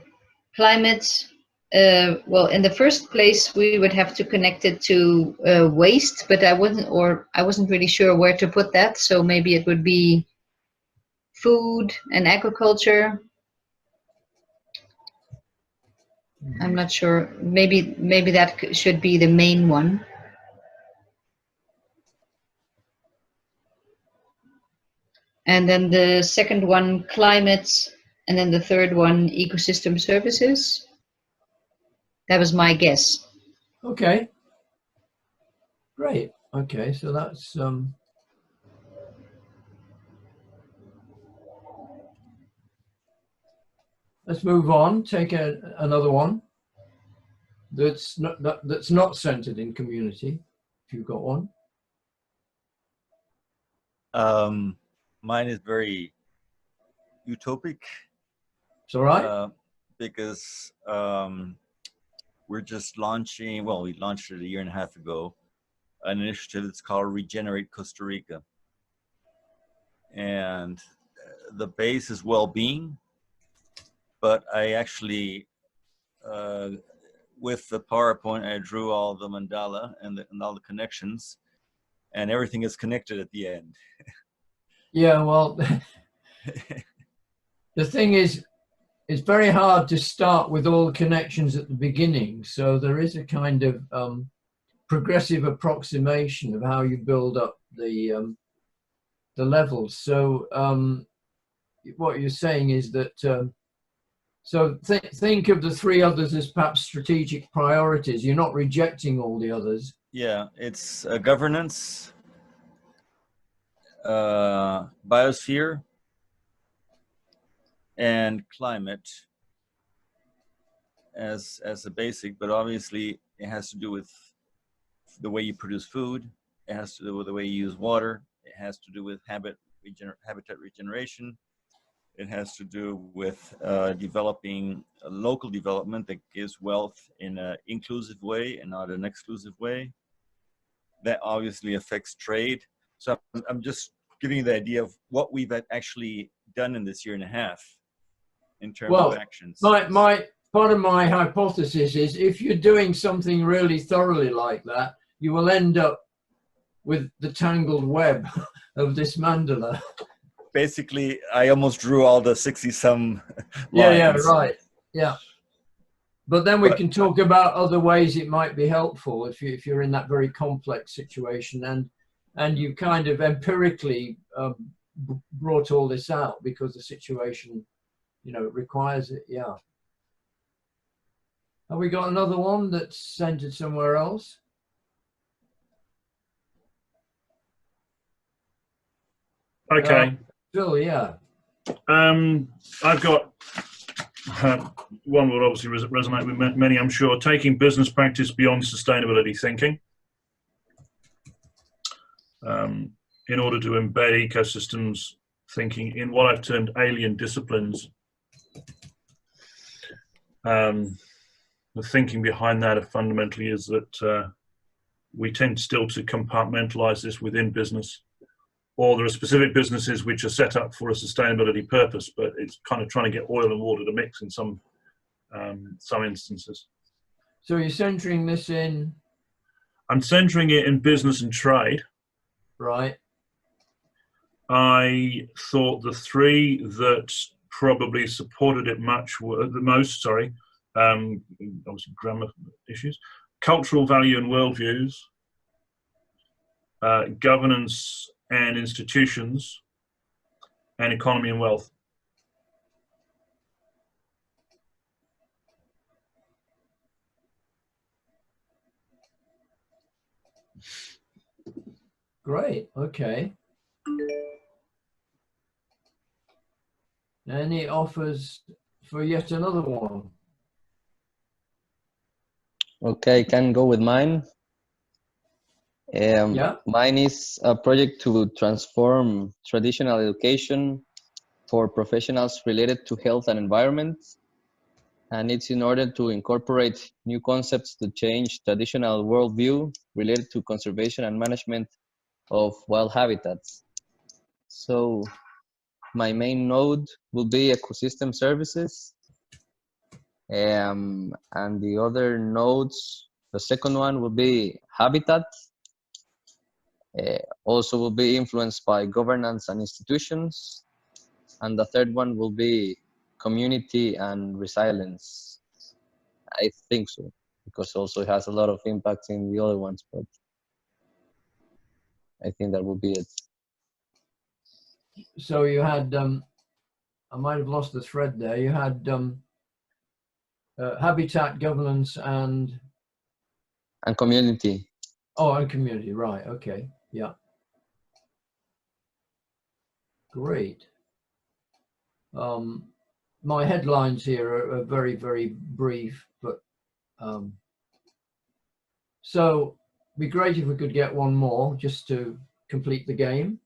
climate. Well, in the first place, we would have to connect it to waste, but I wasn't really sure where to put that. So maybe it would be food and agriculture. I'm not sure. Maybe that should be the main one. And then the second one, climate, and then the third one, ecosystem services. That was my guess. Okay. Great. Okay, so that's let's move on. Take another one that's not centered in community, if you've got one. Mine is very utopic. It's all right. Because we're just launching, well, we launched it a year and a half ago, an initiative that's called Regenerate Costa Rica. And the base is well-being, but I actually, with the PowerPoint, I drew all the mandala and all the connections, and everything is connected at the end. Yeah, well, the thing is, it's very hard to start with all the connections at the beginning. So there is a kind of progressive approximation of how you build up the levels. So what you're saying is that, so think of the three others as perhaps strategic priorities. You're not rejecting all the others. Yeah, it's governance, biosphere, and climate as a basic, but obviously it has to do with the way you produce food. It has to do with the way you use water. It has to do with habitat regeneration. It has to do with developing a local development that gives wealth in an inclusive way and not an exclusive way. That obviously affects trade. So I'm just giving you the idea of what we've actually done in this year and a half in terms of actions. Part of my hypothesis is if you're doing something really thoroughly like that, you will end up with the tangled web of this mandala. Basically, I almost drew all the 60-some lines. Yeah, right. Yeah. But then we can talk about other ways it might be helpful if you're in that very complex situation and you kind of empirically brought all this out because the situation, you know, requires it. Yeah. Have we got another one that's centered somewhere else? Okay. Phil, yeah. I've got one would obviously resonate with many, I'm sure. Taking business practice beyond sustainability thinking in order to embed ecosystems thinking in what I've termed alien disciplines. The thinking behind that fundamentally is that we tend still to compartmentalize this within business, or there are specific businesses which are set up for a sustainability purpose, but it's kind of trying to get oil and water to mix in some instances. So you're centering this in? I'm centering it in business and trade. Right. I thought the three that probably supported it the most, obviously grammar issues, cultural value and worldviews, governance and institutions, and economy and wealth. Great. Okay. Any offers for yet another one? Okay, can go with mine. Yeah. Mine is a project to transform traditional education for professionals related to health and environment. And it's in order to incorporate new concepts to change traditional worldview related to conservation and management of wild habitats. So my main node will be ecosystem services. And the other nodes, the second one will be habitat. Also will be influenced by governance and institutions. And the third one will be community and resilience. I think so, because also it has a lot of impact in the other ones, but I think that will be it. So you had, I might have lost the thread there. You had habitat, governance, and community. Oh, and community. Right. Okay. Yeah. Great. My headlines here are very, very brief, but so it'd be great if we could get one more just to complete the game.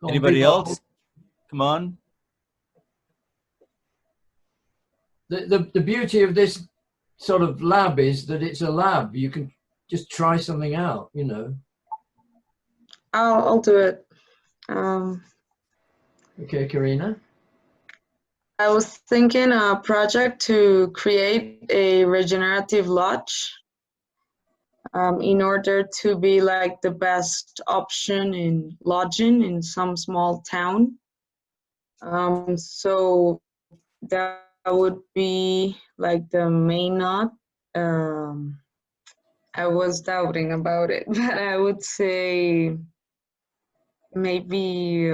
Anybody else? Come on. The beauty of this sort of lab is that it's a lab. You can just try something out, you know. I'll do it. Okay, Karina. I was thinking a project to create a regenerative lodge in order to be like the best option in lodging in some small town. So that would be like the main node. I was doubting about it, but I would say maybe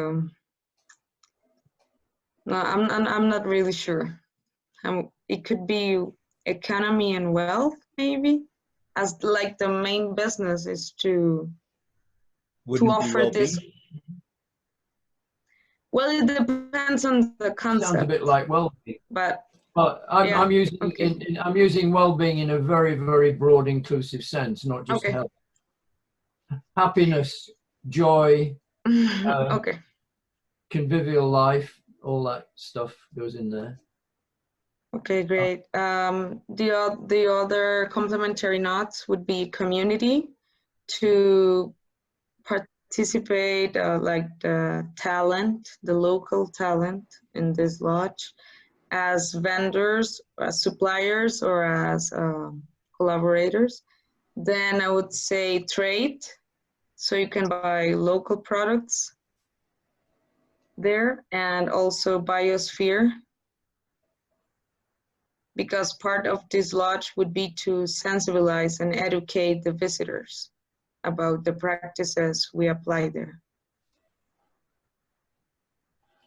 no, I'm not really sure. It could be economy and wealth, maybe, as like the main business is to offer this. Well, it depends on the concept. Sounds a bit like well-being, but I'm using well-being in a very, very broad, inclusive sense, not just health. Happiness, joy, convivial life, all that stuff goes in there. Okay, great. The other complementary nodes would be community, to participate like the talent, the local talent in this lodge, as vendors, as suppliers, or as collaborators. Then I would say trade, so you can buy local products there, and also biosphere, because part of this lodge would be to sensibilize and educate the visitors about the practices we apply there.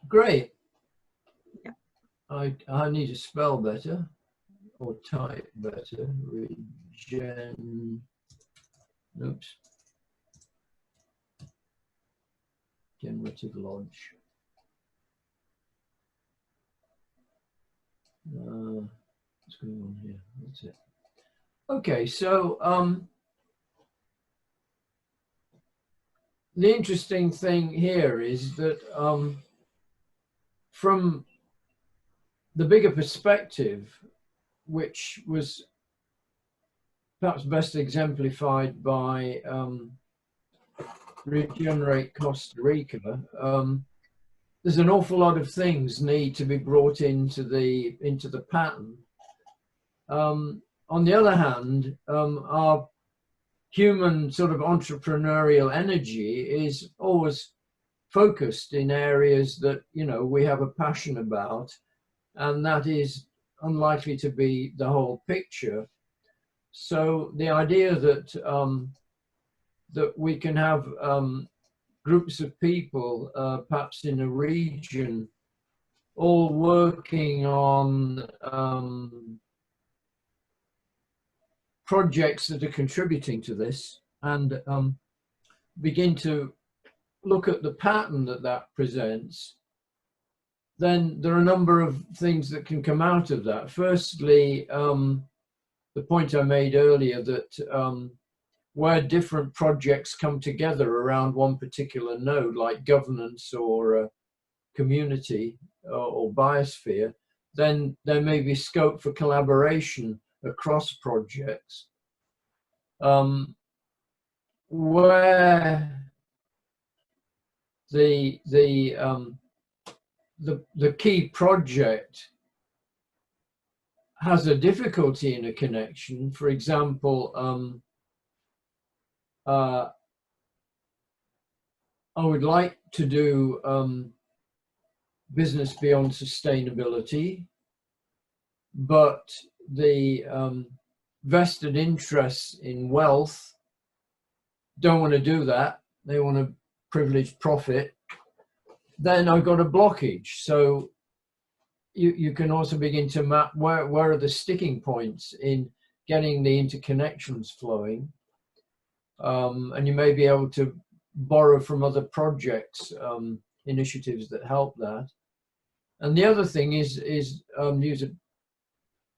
Great. Yeah. I need to spell better or type better. Oops. Generative lodge. What's going on here? That's it. Okay, so the interesting thing here is that from the bigger perspective, which was perhaps best exemplified by Regenerate Costa Rica, there's an awful lot of things need to be brought into the pattern. On the other hand, our human sort of entrepreneurial energy is always focused in areas that, you know, we have a passion about, and that is unlikely to be the whole picture. So the idea that that we can have groups of people, perhaps in a region, all working on projects that are contributing to this, and begin to look at the pattern that that presents, then there are a number of things that can come out of that. Firstly, the point I made earlier that where different projects come together around one particular node, like governance or community or biosphere, then there may be scope for collaboration across projects. Where the key project has a difficulty in a connection, for example, I would like to do business beyond sustainability, but the vested interests in wealth don't want to do that. They want to privilege profit. Then I've got a blockage. So you can also begin to map where are the sticking points in getting the interconnections flowing. And you may be able to borrow from other projects, initiatives that help that. And the other thing is use a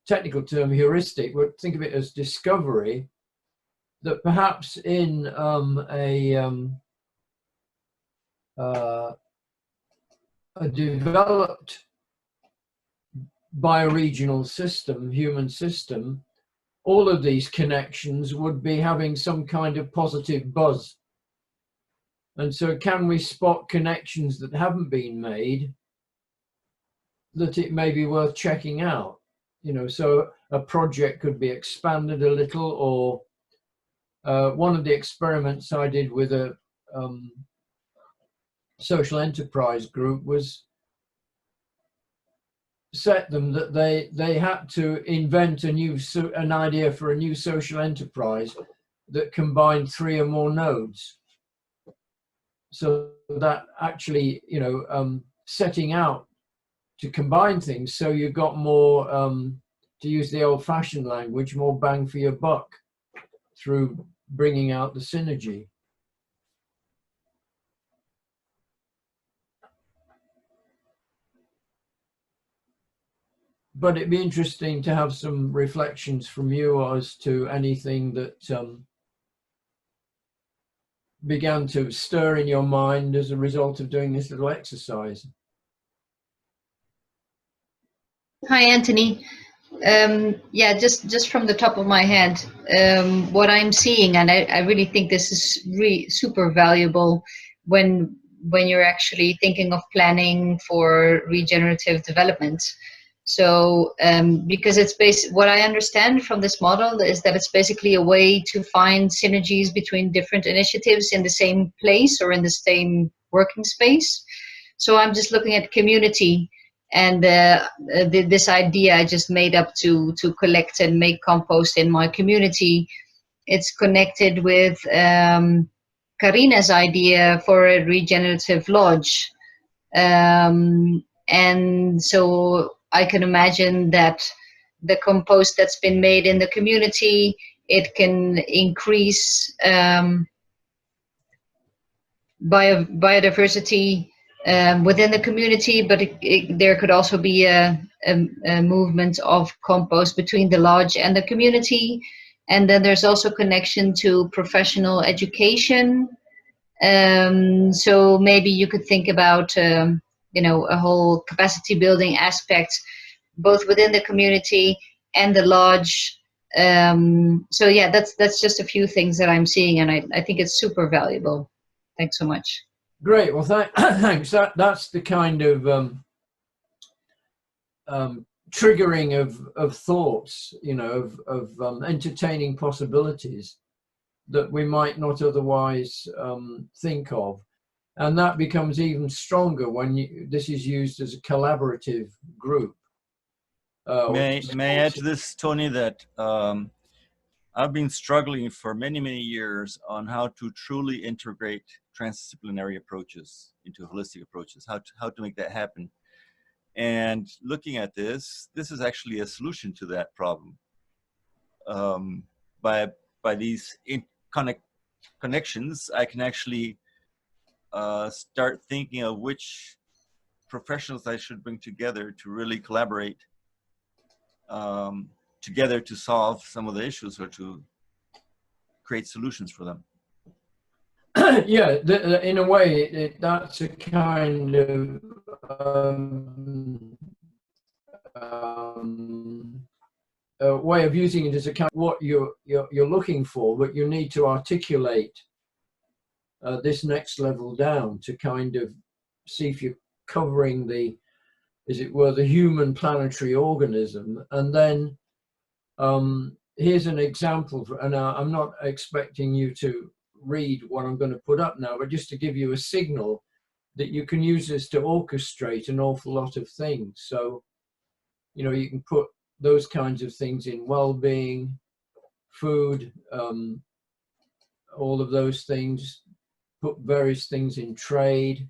technical term, heuristic, but think of it as discovery, that perhaps in a developed bioregional system, human system, all of these connections would be having some kind of positive buzz. And so can we spot connections that haven't been made that it may be worth checking out? You know, so a project could be expanded a little, or one of the experiments I did with a social enterprise group was set them that they had to invent an idea for a new social enterprise that combined 3 or more nodes. So that actually, you know, setting out to combine things, so you got more, to use the old-fashioned language, more bang for your buck through bringing out the synergy. But it'd be interesting to have some reflections from you as to anything that began to stir in your mind as a result of doing this little exercise. Hi, Anthony. Yeah, just from the top of my head, what I'm seeing, and I really think this is really super valuable when you're actually thinking of planning for regenerative development. So because it's what I understand from this model is that it's basically a way to find synergies between different initiatives in the same place or in the same working space. So I'm just looking at community, and this idea I just made up to collect and make compost in my community. It's connected with Karina's idea for a regenerative lodge. And so I can imagine that the compost that's been made in the community, it can increase biodiversity within the community, but there could also be a movement of compost between the lodge and the community. And then there's also connection to professional education. So maybe you could think about you know, a whole capacity building aspect, both within the community and the lodge. So yeah, that's just a few things that I'm seeing, and I think it's super valuable. Thanks so much. Great. Well, thanks. That's the kind of triggering of thoughts, you know, of entertaining possibilities that we might not otherwise think of. And that becomes even stronger when this is used as a collaborative group. May I add to this, Tony, that I've been struggling for many years on how to truly integrate transdisciplinary approaches into holistic approaches, how to make that happen. And looking at this is actually a solution to that problem. By these connections, I can actually start thinking of which professionals I should bring together to really collaborate together to solve some of the issues or to create solutions for them. Yeah, in a way, that's a kind of a way of using it as a kind of what you're looking for, but you need to articulate this next level down to kind of see if you're covering the, as it were, the human planetary organism. And then here's an example, and I'm not expecting you to read what I'm going to put up now, but just to give you a signal that you can use this to orchestrate an awful lot of things. So, you know, you can put those kinds of things in well-being, food, all of those things, put various things in trade,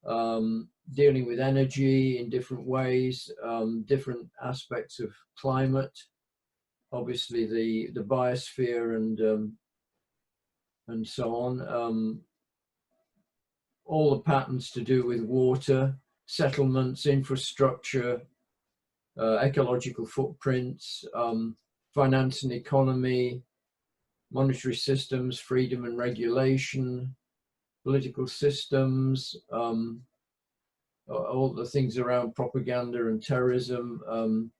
dealing with energy in different ways, different aspects of climate, obviously the biosphere and so on, all the patterns to do with water, settlements, infrastructure, ecological footprints, finance and economy, monetary systems, freedom and regulation, political systems, all the things around propaganda and terrorism,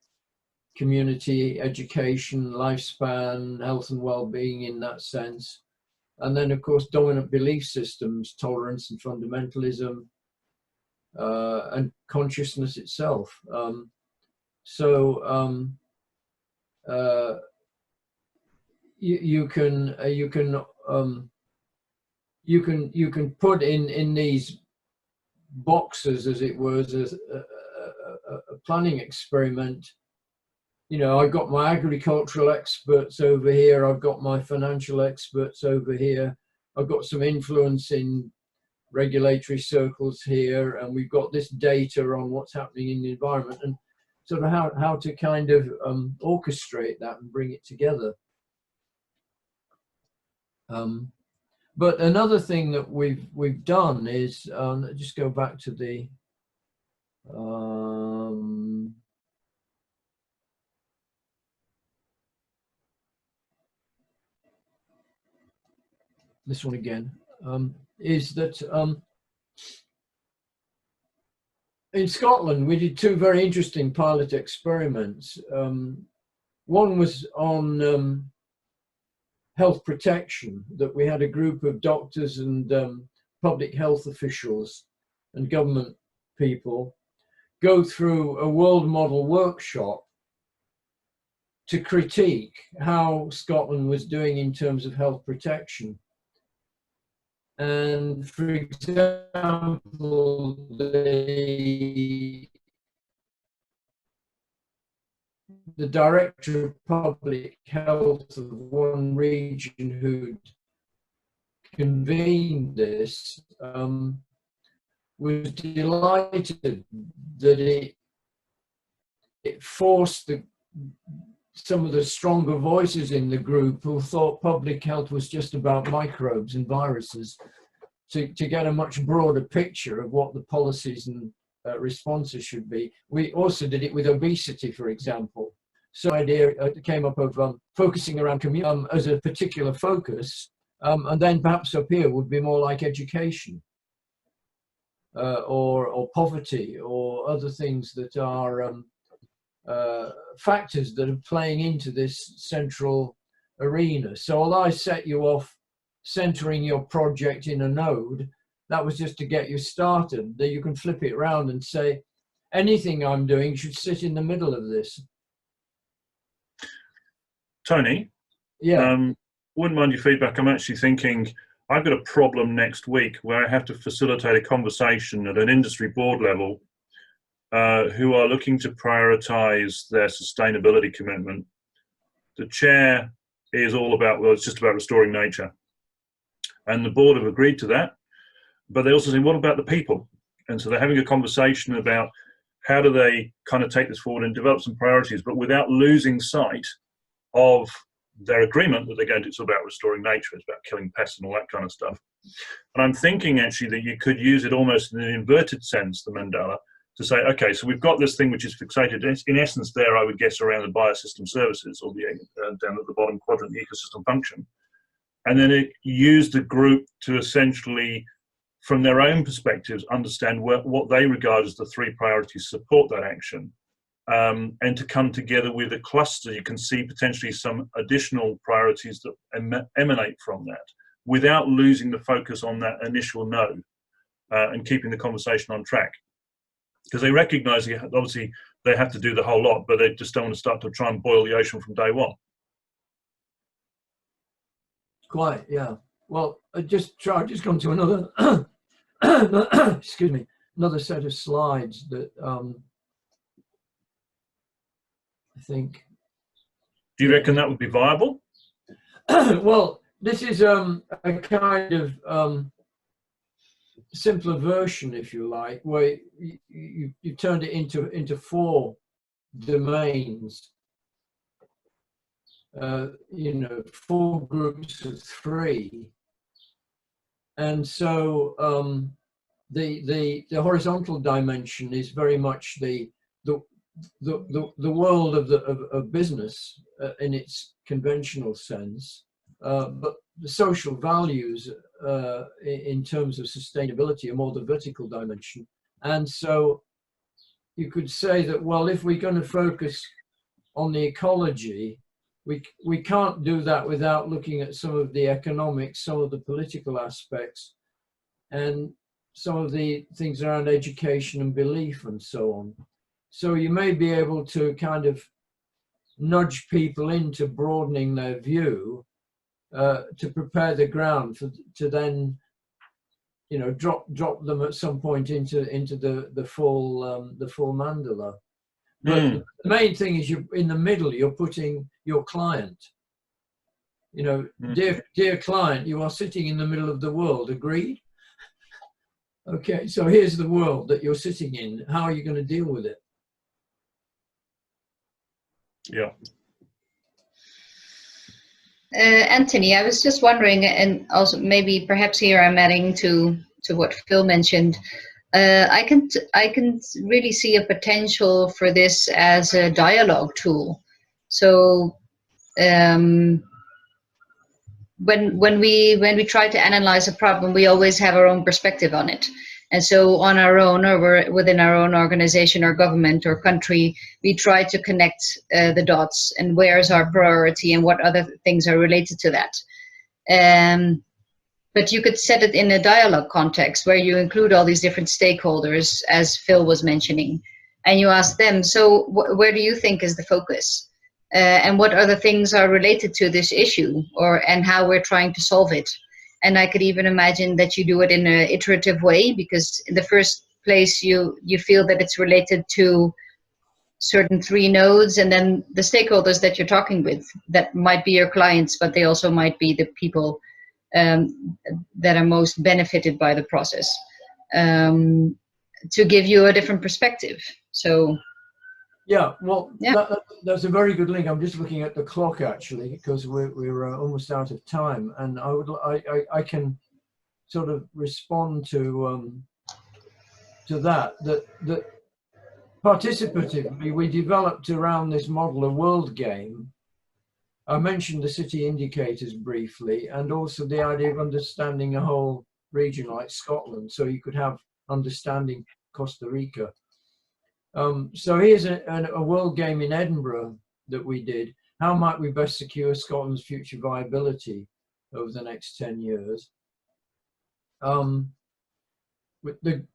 community, education, lifespan, health and well-being in that sense. And then, of course, dominant belief systems, tolerance and fundamentalism, and consciousness itself. You can put in these boxes, as it were, as a planning experiment. You know, I've got my agricultural experts over here, I've got my financial experts over here, I've got some influence in regulatory circles here, and we've got this data on what's happening in the environment, and sort of how to kind of orchestrate that and bring it together. But another thing that we've done is, just go back to the this one again, is that in Scotland we did two very interesting pilot experiments. One was on health protection, that we had a group of doctors and public health officials and government people go through a world model workshop to critique how Scotland was doing in terms of health protection. And for example, the director of public health of one region who convened this was delighted that it forced some of the stronger voices in the group who thought public health was just about microbes and viruses to get a much broader picture of what the policies and responses should be. We also did it with obesity, for example. So the idea came up of focusing around community as a particular focus, and then perhaps up here would be more like education or poverty or other things that are factors that are playing into this central arena. So although I set you off centering your project in a node, that was just to get you started. That you can flip it around and say, anything I'm doing should sit in the middle of this. Tony, yeah, wouldn't mind your feedback. I'm actually thinking I've got a problem next week where I have to facilitate a conversation at an industry board level who are looking to prioritize their sustainability commitment. The chair is all about, well, it's just about restoring nature. And the board have agreed to that. But they also say, what about the people? And so they're having a conversation about how do they kind of take this forward and develop some priorities, but without losing sight of their agreement that they're going to. It's about restoring nature, it's about killing pests and all that kind of stuff. And I'm thinking actually that you could use it almost in an inverted sense, the mandala, to say, okay, so we've got this thing which is fixated in essence there, I would guess, around the biosystem services, or the down at the bottom quadrant, the ecosystem function. And then it used the group to essentially, from their own perspectives, understand what they regard as the 3 priorities to support that action, and to come together with a cluster. You can see potentially some additional priorities that emanate from that, without losing the focus on that initial node, and keeping the conversation on track. Because they recognize, obviously, they have to do the whole lot, but they just don't want to start to try and boil the ocean from day one. Quite, yeah. Well, I just gone to another, excuse me, another set of slides that I think. Do you reckon that would be viable? Well, this is a kind of simpler version, if you like, where you turned it into 4 domains. 4 groups of 3, and so the horizontal dimension is very much the world of business in its conventional sense, but the social values in terms of sustainability are more the vertical dimension. And so you could say that, well, if we're going to focus on the ecology, we can't do that without looking at some of the economics, some of the political aspects, and some of the things around education and belief and so on. So you may be able to kind of nudge people into broadening their view to prepare the ground to then, drop them at some point into the full mandala. But the main thing is, in the middle, you're putting your client. Dear client, you are sitting in the middle of the world. Agreed? Okay, so here's the world that you're sitting in. How are you going to deal with it? Yeah. Anthony, I was just wondering, and also maybe perhaps here I'm adding to what Phil mentioned. I can really see a potential for this as a dialogue tool. So when we try to analyze a problem, we always have our own perspective on it. And so on our own, or within our own organization or government or country, we try to connect the dots and where's our priority and what other things are related to that. But you could set it in a dialogue context where you include all these different stakeholders, as Phil was mentioning, and you ask them, so where do you think is the focus? And what other things are related to this issue, and how we're trying to solve it? And I could even imagine that you do it in an iterative way, because in the first place you feel that it's related to certain 3 nodes, and then the stakeholders that you're talking with, that might be your clients, but they also might be the people that are most benefited by the process, to give you a different perspective. So yeah, well, yeah. That's a very good link. I'm just looking at the clock actually, because we're almost out of time, and I can sort of respond to that participatively we developed around this model a world game. I mentioned the city indicators briefly, and also the idea of understanding a whole region like Scotland, so you could have understanding Costa Rica. So here's a world game in Edinburgh that we did. How might we best secure Scotland's future viability over the next 10 years? The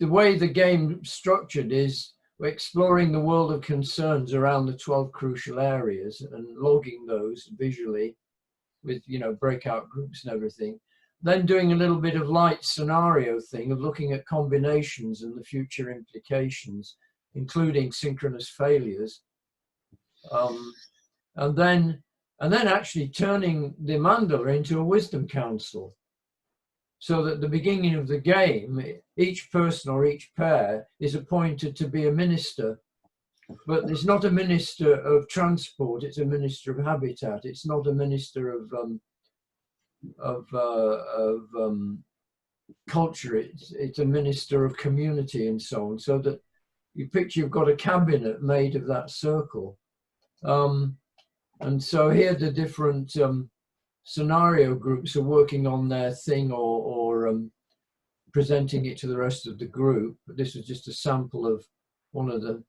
way the game structured is we're exploring the world of concerns around the 12 crucial areas and logging those visually with, breakout groups and everything. Then doing a little bit of light scenario thing of looking at combinations and the future implications, including synchronous failures. And then actually turning the mandala into a wisdom council. so that at the beginning of the game, each person or each pair is appointed to be a minister. But it's not a minister of transport, it's a minister of habitat. It's not a minister of culture, it's a minister of community and so on. So that you picture you've got a cabinet made of that circle. And so here the different scenario groups are working on their thing or presenting it to the rest of the group. But this was just a sample of one of the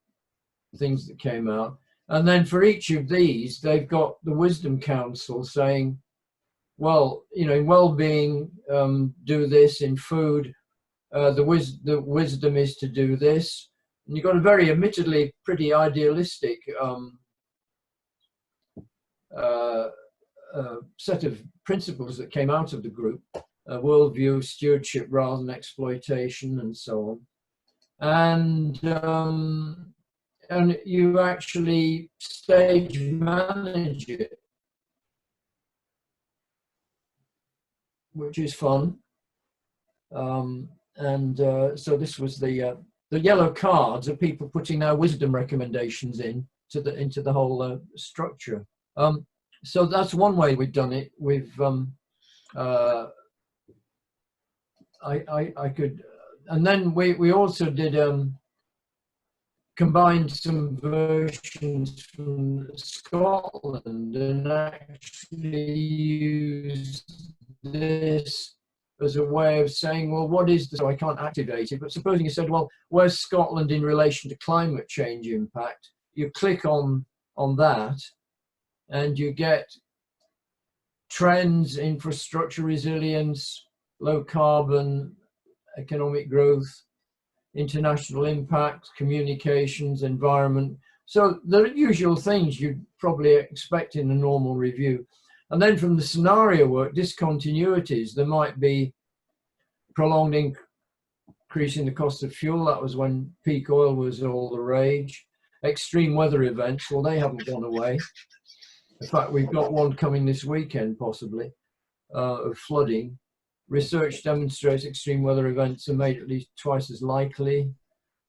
things that came out. And then for each of these, they've got the Wisdom Council saying, well, you know, in well-being, do this. In food, the wisdom is to do this. And you've got a very admittedly pretty idealistic set of principles that came out of the group, worldview, stewardship rather than exploitation, and so on. And you actually stage manage it, which is fun. So this was the yellow cards are people putting their wisdom recommendations into the whole structure. So that's one way we've done it. We've I could, and then we also did combined some versions from Scotland and actually used this as a way of saying, well, what is this? So I can't activate it, but supposing you said, well, where's Scotland in relation to climate change impact? You click on that and you get trends, infrastructure resilience, low carbon, economic growth, international impact, communications, environment. So the usual things you'd probably expect in a normal review. And then from the scenario work, discontinuities, there might be prolonged increase in the cost of fuel. That was when peak oil was all the rage. Extreme weather events, well, they haven't gone away. In fact, we've got one coming this weekend, possibly, of flooding. Research demonstrates extreme weather events are made at least twice as likely,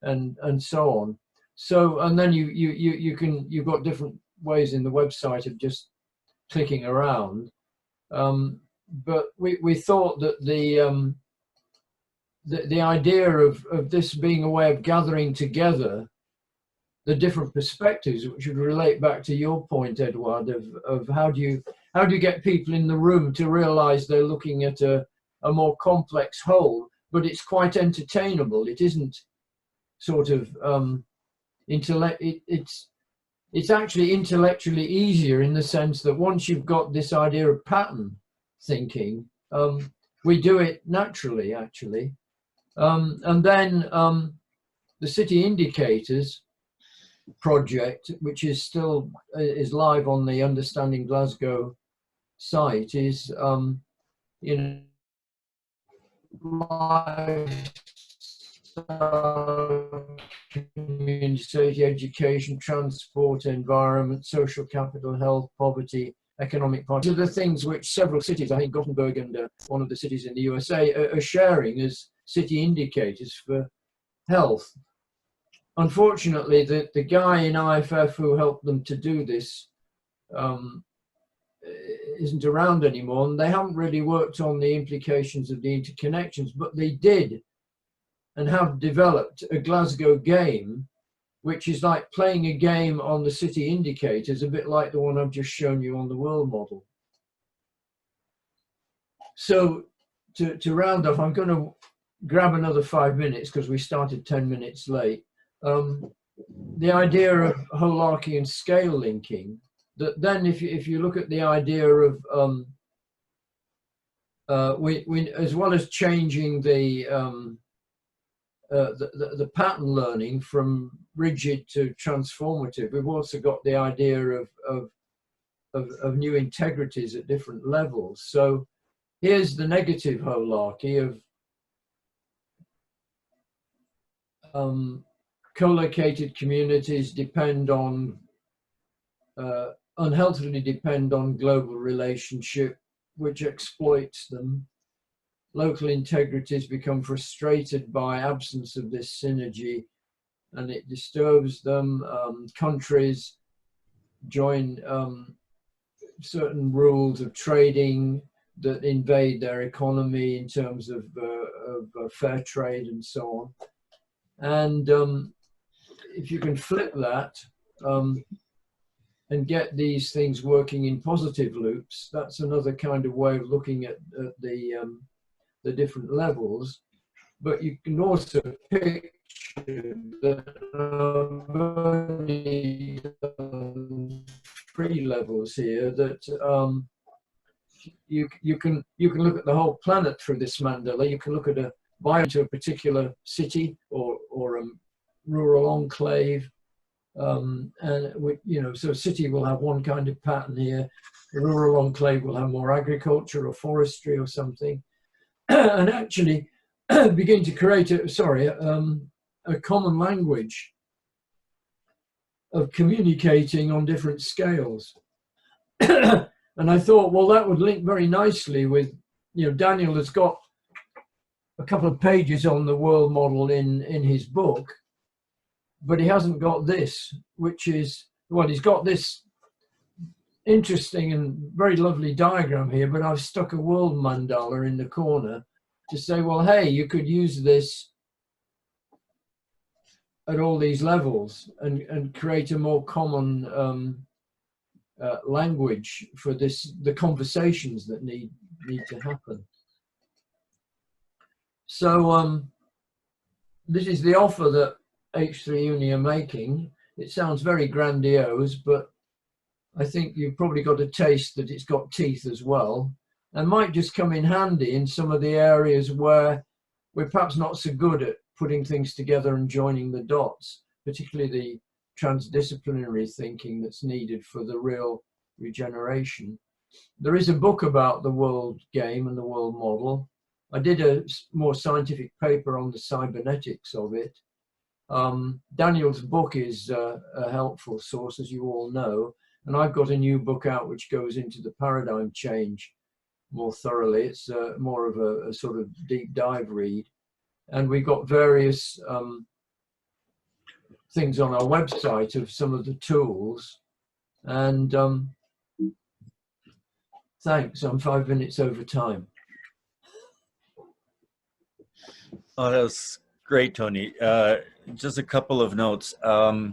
and so on. So, and then you've got different ways in the website of just clicking around. But we thought that the idea of this being a way of gathering together the different perspectives, which would relate back to your point, Edouard, of how do you get people in the room to realize they're looking at a more complex whole, but it's quite entertainable. It isn't sort of it's actually intellectually easier in the sense that once you've got this idea of pattern thinking, we do it naturally, actually. And then the City Indicators project, which is still is live on the Understanding Glasgow site, is community, education, transport, environment, social capital, health, poverty, economic party. These are the things which several cities, I think Gothenburg and one of the cities in the USA, are sharing as city indicators for health. Unfortunately, the guy in IFF who helped them to do this isn't around anymore, and they haven't really worked on the implications of the interconnections, but they did and have developed a Glasgow game, which is like playing a game on the city indicators, a bit like the one I've just shown you on the world model. So to round off, I'm going to grab another 5 minutes because we started 10 minutes late. The idea of holarchy and scale linking, that then if you look at the idea of we as well as changing the pattern learning from rigid to transformative, we've also got the idea of new integrities at different levels. So here's the negative holarchy of co-located communities depend on unhealthily depend on global relationship, which exploits them. local integrities become frustrated by absence of this synergy, and it disturbs them. Countries join certain rules of trading that invade their economy in terms of fair trade and so on. And if you can flip that and get these things working in positive loops, that's another kind of way of looking at the different levels. But you can also picture that only 3 levels here, that you can look at the whole planet through this mandala. You can look at a particular city or rural enclave, and so a city will have one kind of pattern here. The rural enclave will have more agriculture or forestry or something, and actually begin to create a common language of communicating on different scales. And I thought, well, that would link very nicely with, Daniel has got a couple of pages on the world model in his book, but he hasn't got this, which is, well, he's got this interesting and very lovely diagram here, but I've stuck a world mandala in the corner to say, well, hey, you could use this at all these levels and create a more common language for the conversations that need to happen. So this is the offer that H3 Uni are making. It sounds very grandiose, but I think you've probably got a taste that it's got teeth as well, and might just come in handy in some of the areas where we're perhaps not so good at putting things together and joining the dots, particularly the transdisciplinary thinking that's needed for the real regeneration. There is a book about the world game and the world model. I did a more scientific paper on the cybernetics of it. Daniel's book is a helpful source, as you all know, and I've got a new book out which goes into the paradigm change more thoroughly. It's more of a sort of deep dive read, and we've got various things on our website of some of the tools. And thanks, I'm 5 minutes over time. Oh, that was great, Tony. Just a couple of notes. I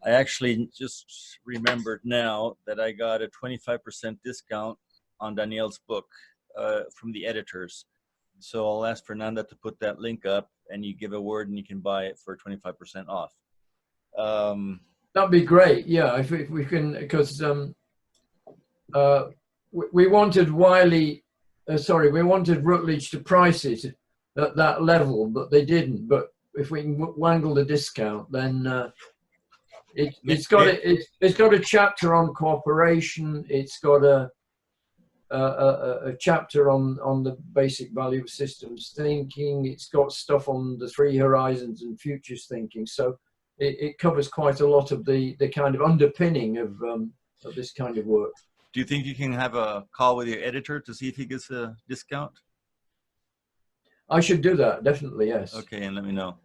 actually just remembered now that I got a 25% discount on Danielle's book from the editors. So I'll ask Fernanda to put that link up, and you give a word and you can buy it for 25% off. That'd be great. Yeah, if we can, because we wanted we wanted Routledge to price it at that level, but they didn't. But if we can wangle the discount, then it's got a chapter on cooperation. It's got a chapter on the basic value of systems thinking. It's got stuff on the 3 horizons and futures thinking. So it covers quite a lot of the kind of underpinning of this kind of work. Do you think you can have a call with your editor to see if he gets a discount? I should do that, definitely, yes. Okay, and let me know.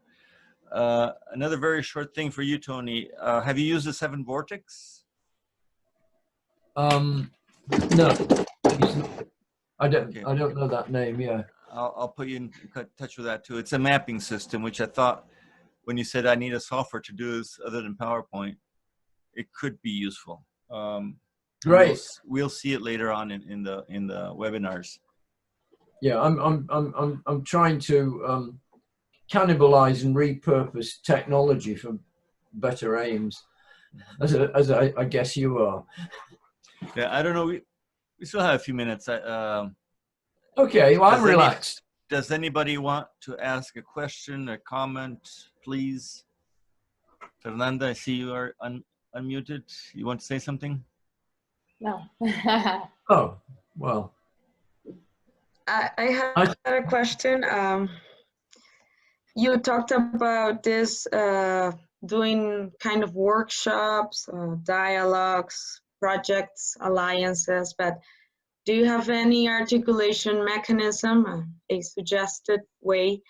Another very short thing for you, Tony. Have you used the 7 Vortex? No, I don't know that name. Yeah, I'll put you in touch with that too. It's a mapping system, which I thought when you said I need a software to do this other than PowerPoint, it could be useful. Great. We'll see it later on in the webinars. Yeah, I'm trying to cannibalize and repurpose technology for better aims, as I guess you are. Yeah, I don't know. We still have a few minutes. Okay, well, I'm relaxed. Does anybody want to ask a question or comment, please? Fernanda, I see you are unmuted. You want to say something? No. Oh, well. I had a question. You talked about this doing kind of workshops, dialogues, projects, alliances, but do you have any articulation mechanism, a suggested way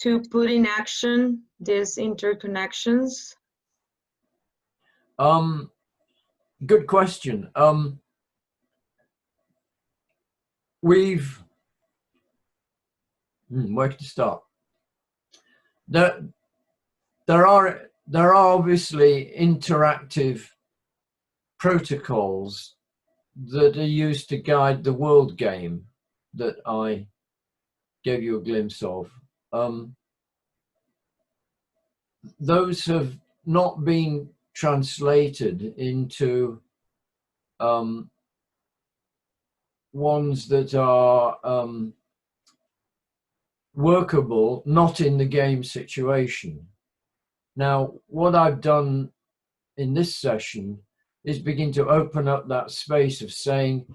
to put in action these interconnections? Good question. Where to start? There are obviously interactive protocols that are used to guide the world game that I gave you a glimpse of. Those have not been translated into ones that are workable, not in the game situation. Now, what I've done in this session is begin to open up that space of saying,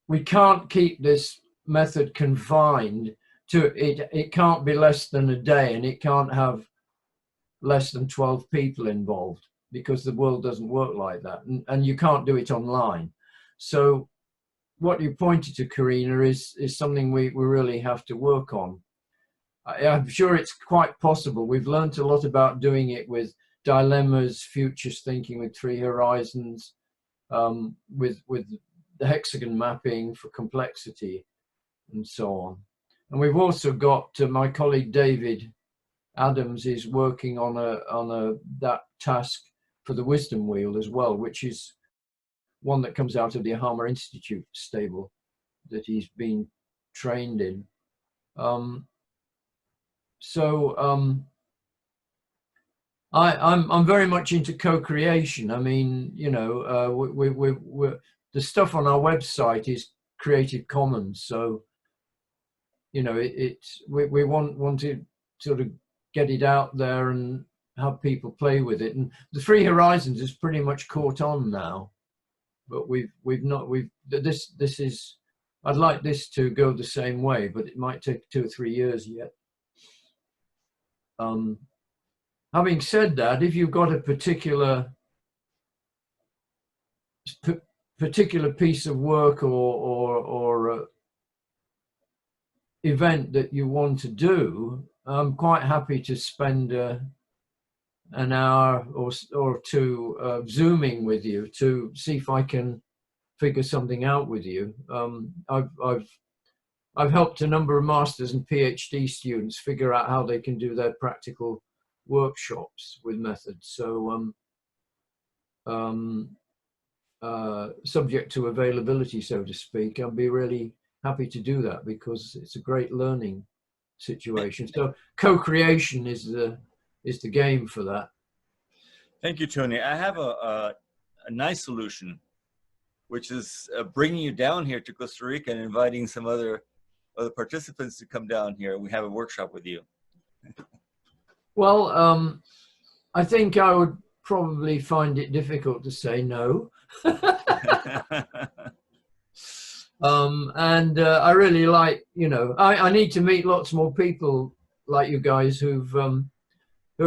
we can't keep this method confined to it. It can't be less than a day, and it can't have less than 12 people involved, because the world doesn't work like that, and you can't do it online. So what you pointed to, Karina, is something we really have to work on. I'm sure it's quite possible. We've learned a lot about doing it with dilemmas, futures thinking with Three Horizons, with the hexagon mapping for complexity, and so on. And we've also got my colleague David Adams is working on that task for the wisdom wheel as well, which is one that comes out of the Ahama Institute stable that he's been trained in. I'm very much into co-creation. I mean, you know, the stuff on our website is Creative Commons, so you know we want to sort of get it out there and have people play with it. And the Three Horizons is pretty much caught on now, but this is, I'd like this to go the same way, but it might take 2 or 3 years yet. Having said that, if you've got a particular piece of work or event that you want to do, I'm quite happy to spend an hour or two Zooming with you to see if I can figure something out with you. I've helped a number of masters and PhD students figure out how they can do their practical workshops with methods. So subject to availability, so to speak, I'll be really happy to do that, because it's a great learning situation. So co-creation is the game for that. Thank you, Tony. I have a nice solution, which is bringing you down here to Costa Rica and inviting some other participants to come down here. We have a workshop with you. Well, I think I would probably find it difficult to say no. And I really like, you know, I need to meet lots more people like you guys who are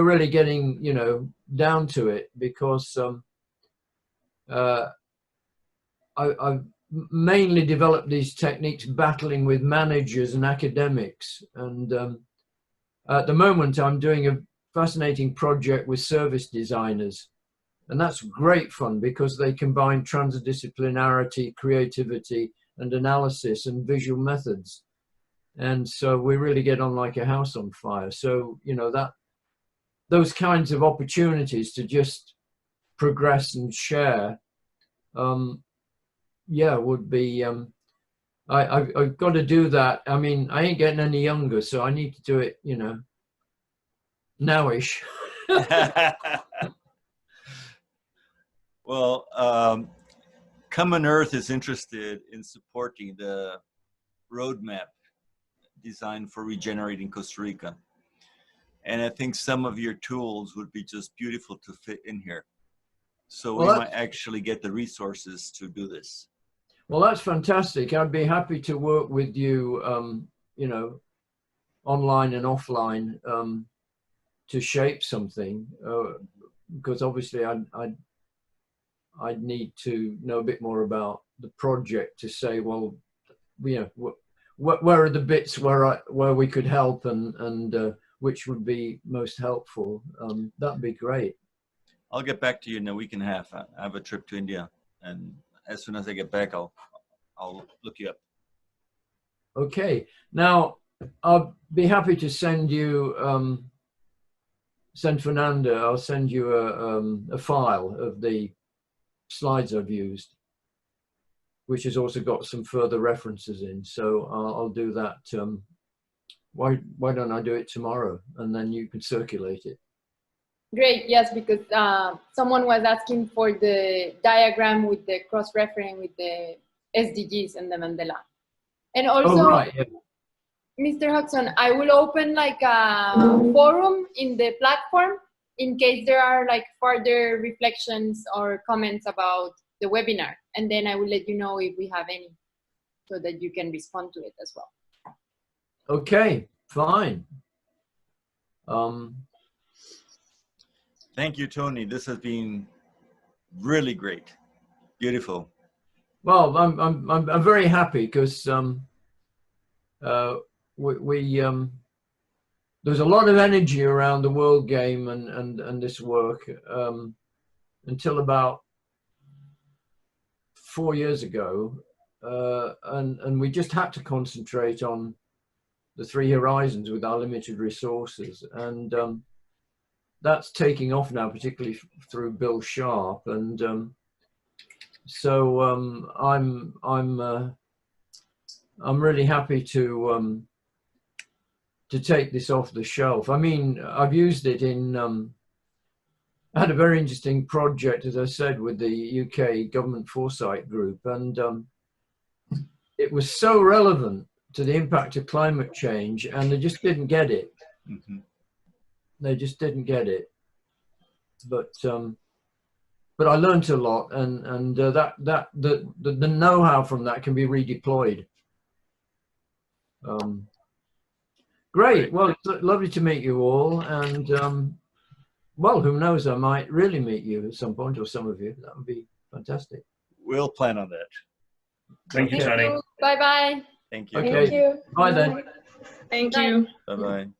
really getting, you know, down to it, because I've mainly developed these techniques battling with managers and academics. And at the moment, I'm doing a fascinating project with service designers. And that's great fun, because they combine transdisciplinarity, creativity, and analysis and visual methods. And so we really get on like a house on fire. So, you know, those kinds of opportunities to just progress and share, yeah, would be, I've got to do that. I mean, I ain't getting any younger, so I need to do it, you know, nowish. Well, Common Earth is interested in supporting the roadmap designed for regenerating Costa Rica. And I think some of your tools would be just beautiful to fit in here. So we might actually get the resources to do this. Well, that's fantastic. I'd be happy to work with you, you know, online and offline, to shape something, because obviously I'd need to know a bit more about project to say, well, you know, where are the bits where we could help and which would be most helpful. That'd be great. I'll get back to you in a week and a half. I have a trip to India, and as soon as I get back, I'll look you up. Okay. Now, I'll be happy to send you, send Fernanda, I'll send you a file of the slides I've used, which has also got some further references in. So I'll do that. Why don't I do it tomorrow, and then you can circulate it? Great, yes, because someone was asking for the diagram with the cross-referencing with the SDGs and the Mandela. And also, right, yeah. Mr. Hodgson, I will open like a forum in the platform in case there are like further reflections or comments about the webinar. And then I will let you know if we have any, so that you can respond to it as well. Okay, fine. Thank you, Tony. This has been really great. Beautiful. Well, I'm very happy because there's a lot of energy around the World Game and this work until about 4 years ago, and we just had to concentrate on the 3 horizons with our limited resources, and that's taking off now, particularly through Bill Sharp, and so I'm really happy to take this off the shelf. I mean, I've used it in. I had a very interesting project, as I said, with the UK Government Foresight Group, and it was so relevant to the impact of climate change, and they just didn't get it. Mm-hmm. They just didn't get it. But I learned a lot, and the know-how from that can be redeployed. Great. Well, it's lovely to meet you all, and well, who knows? I might really meet you at some point, or some of you. That would be fantastic. We'll plan on that. Thank you, Tony. Bye bye. Thank you. Okay. Thank you. Bye then. Thank you. Bye-bye.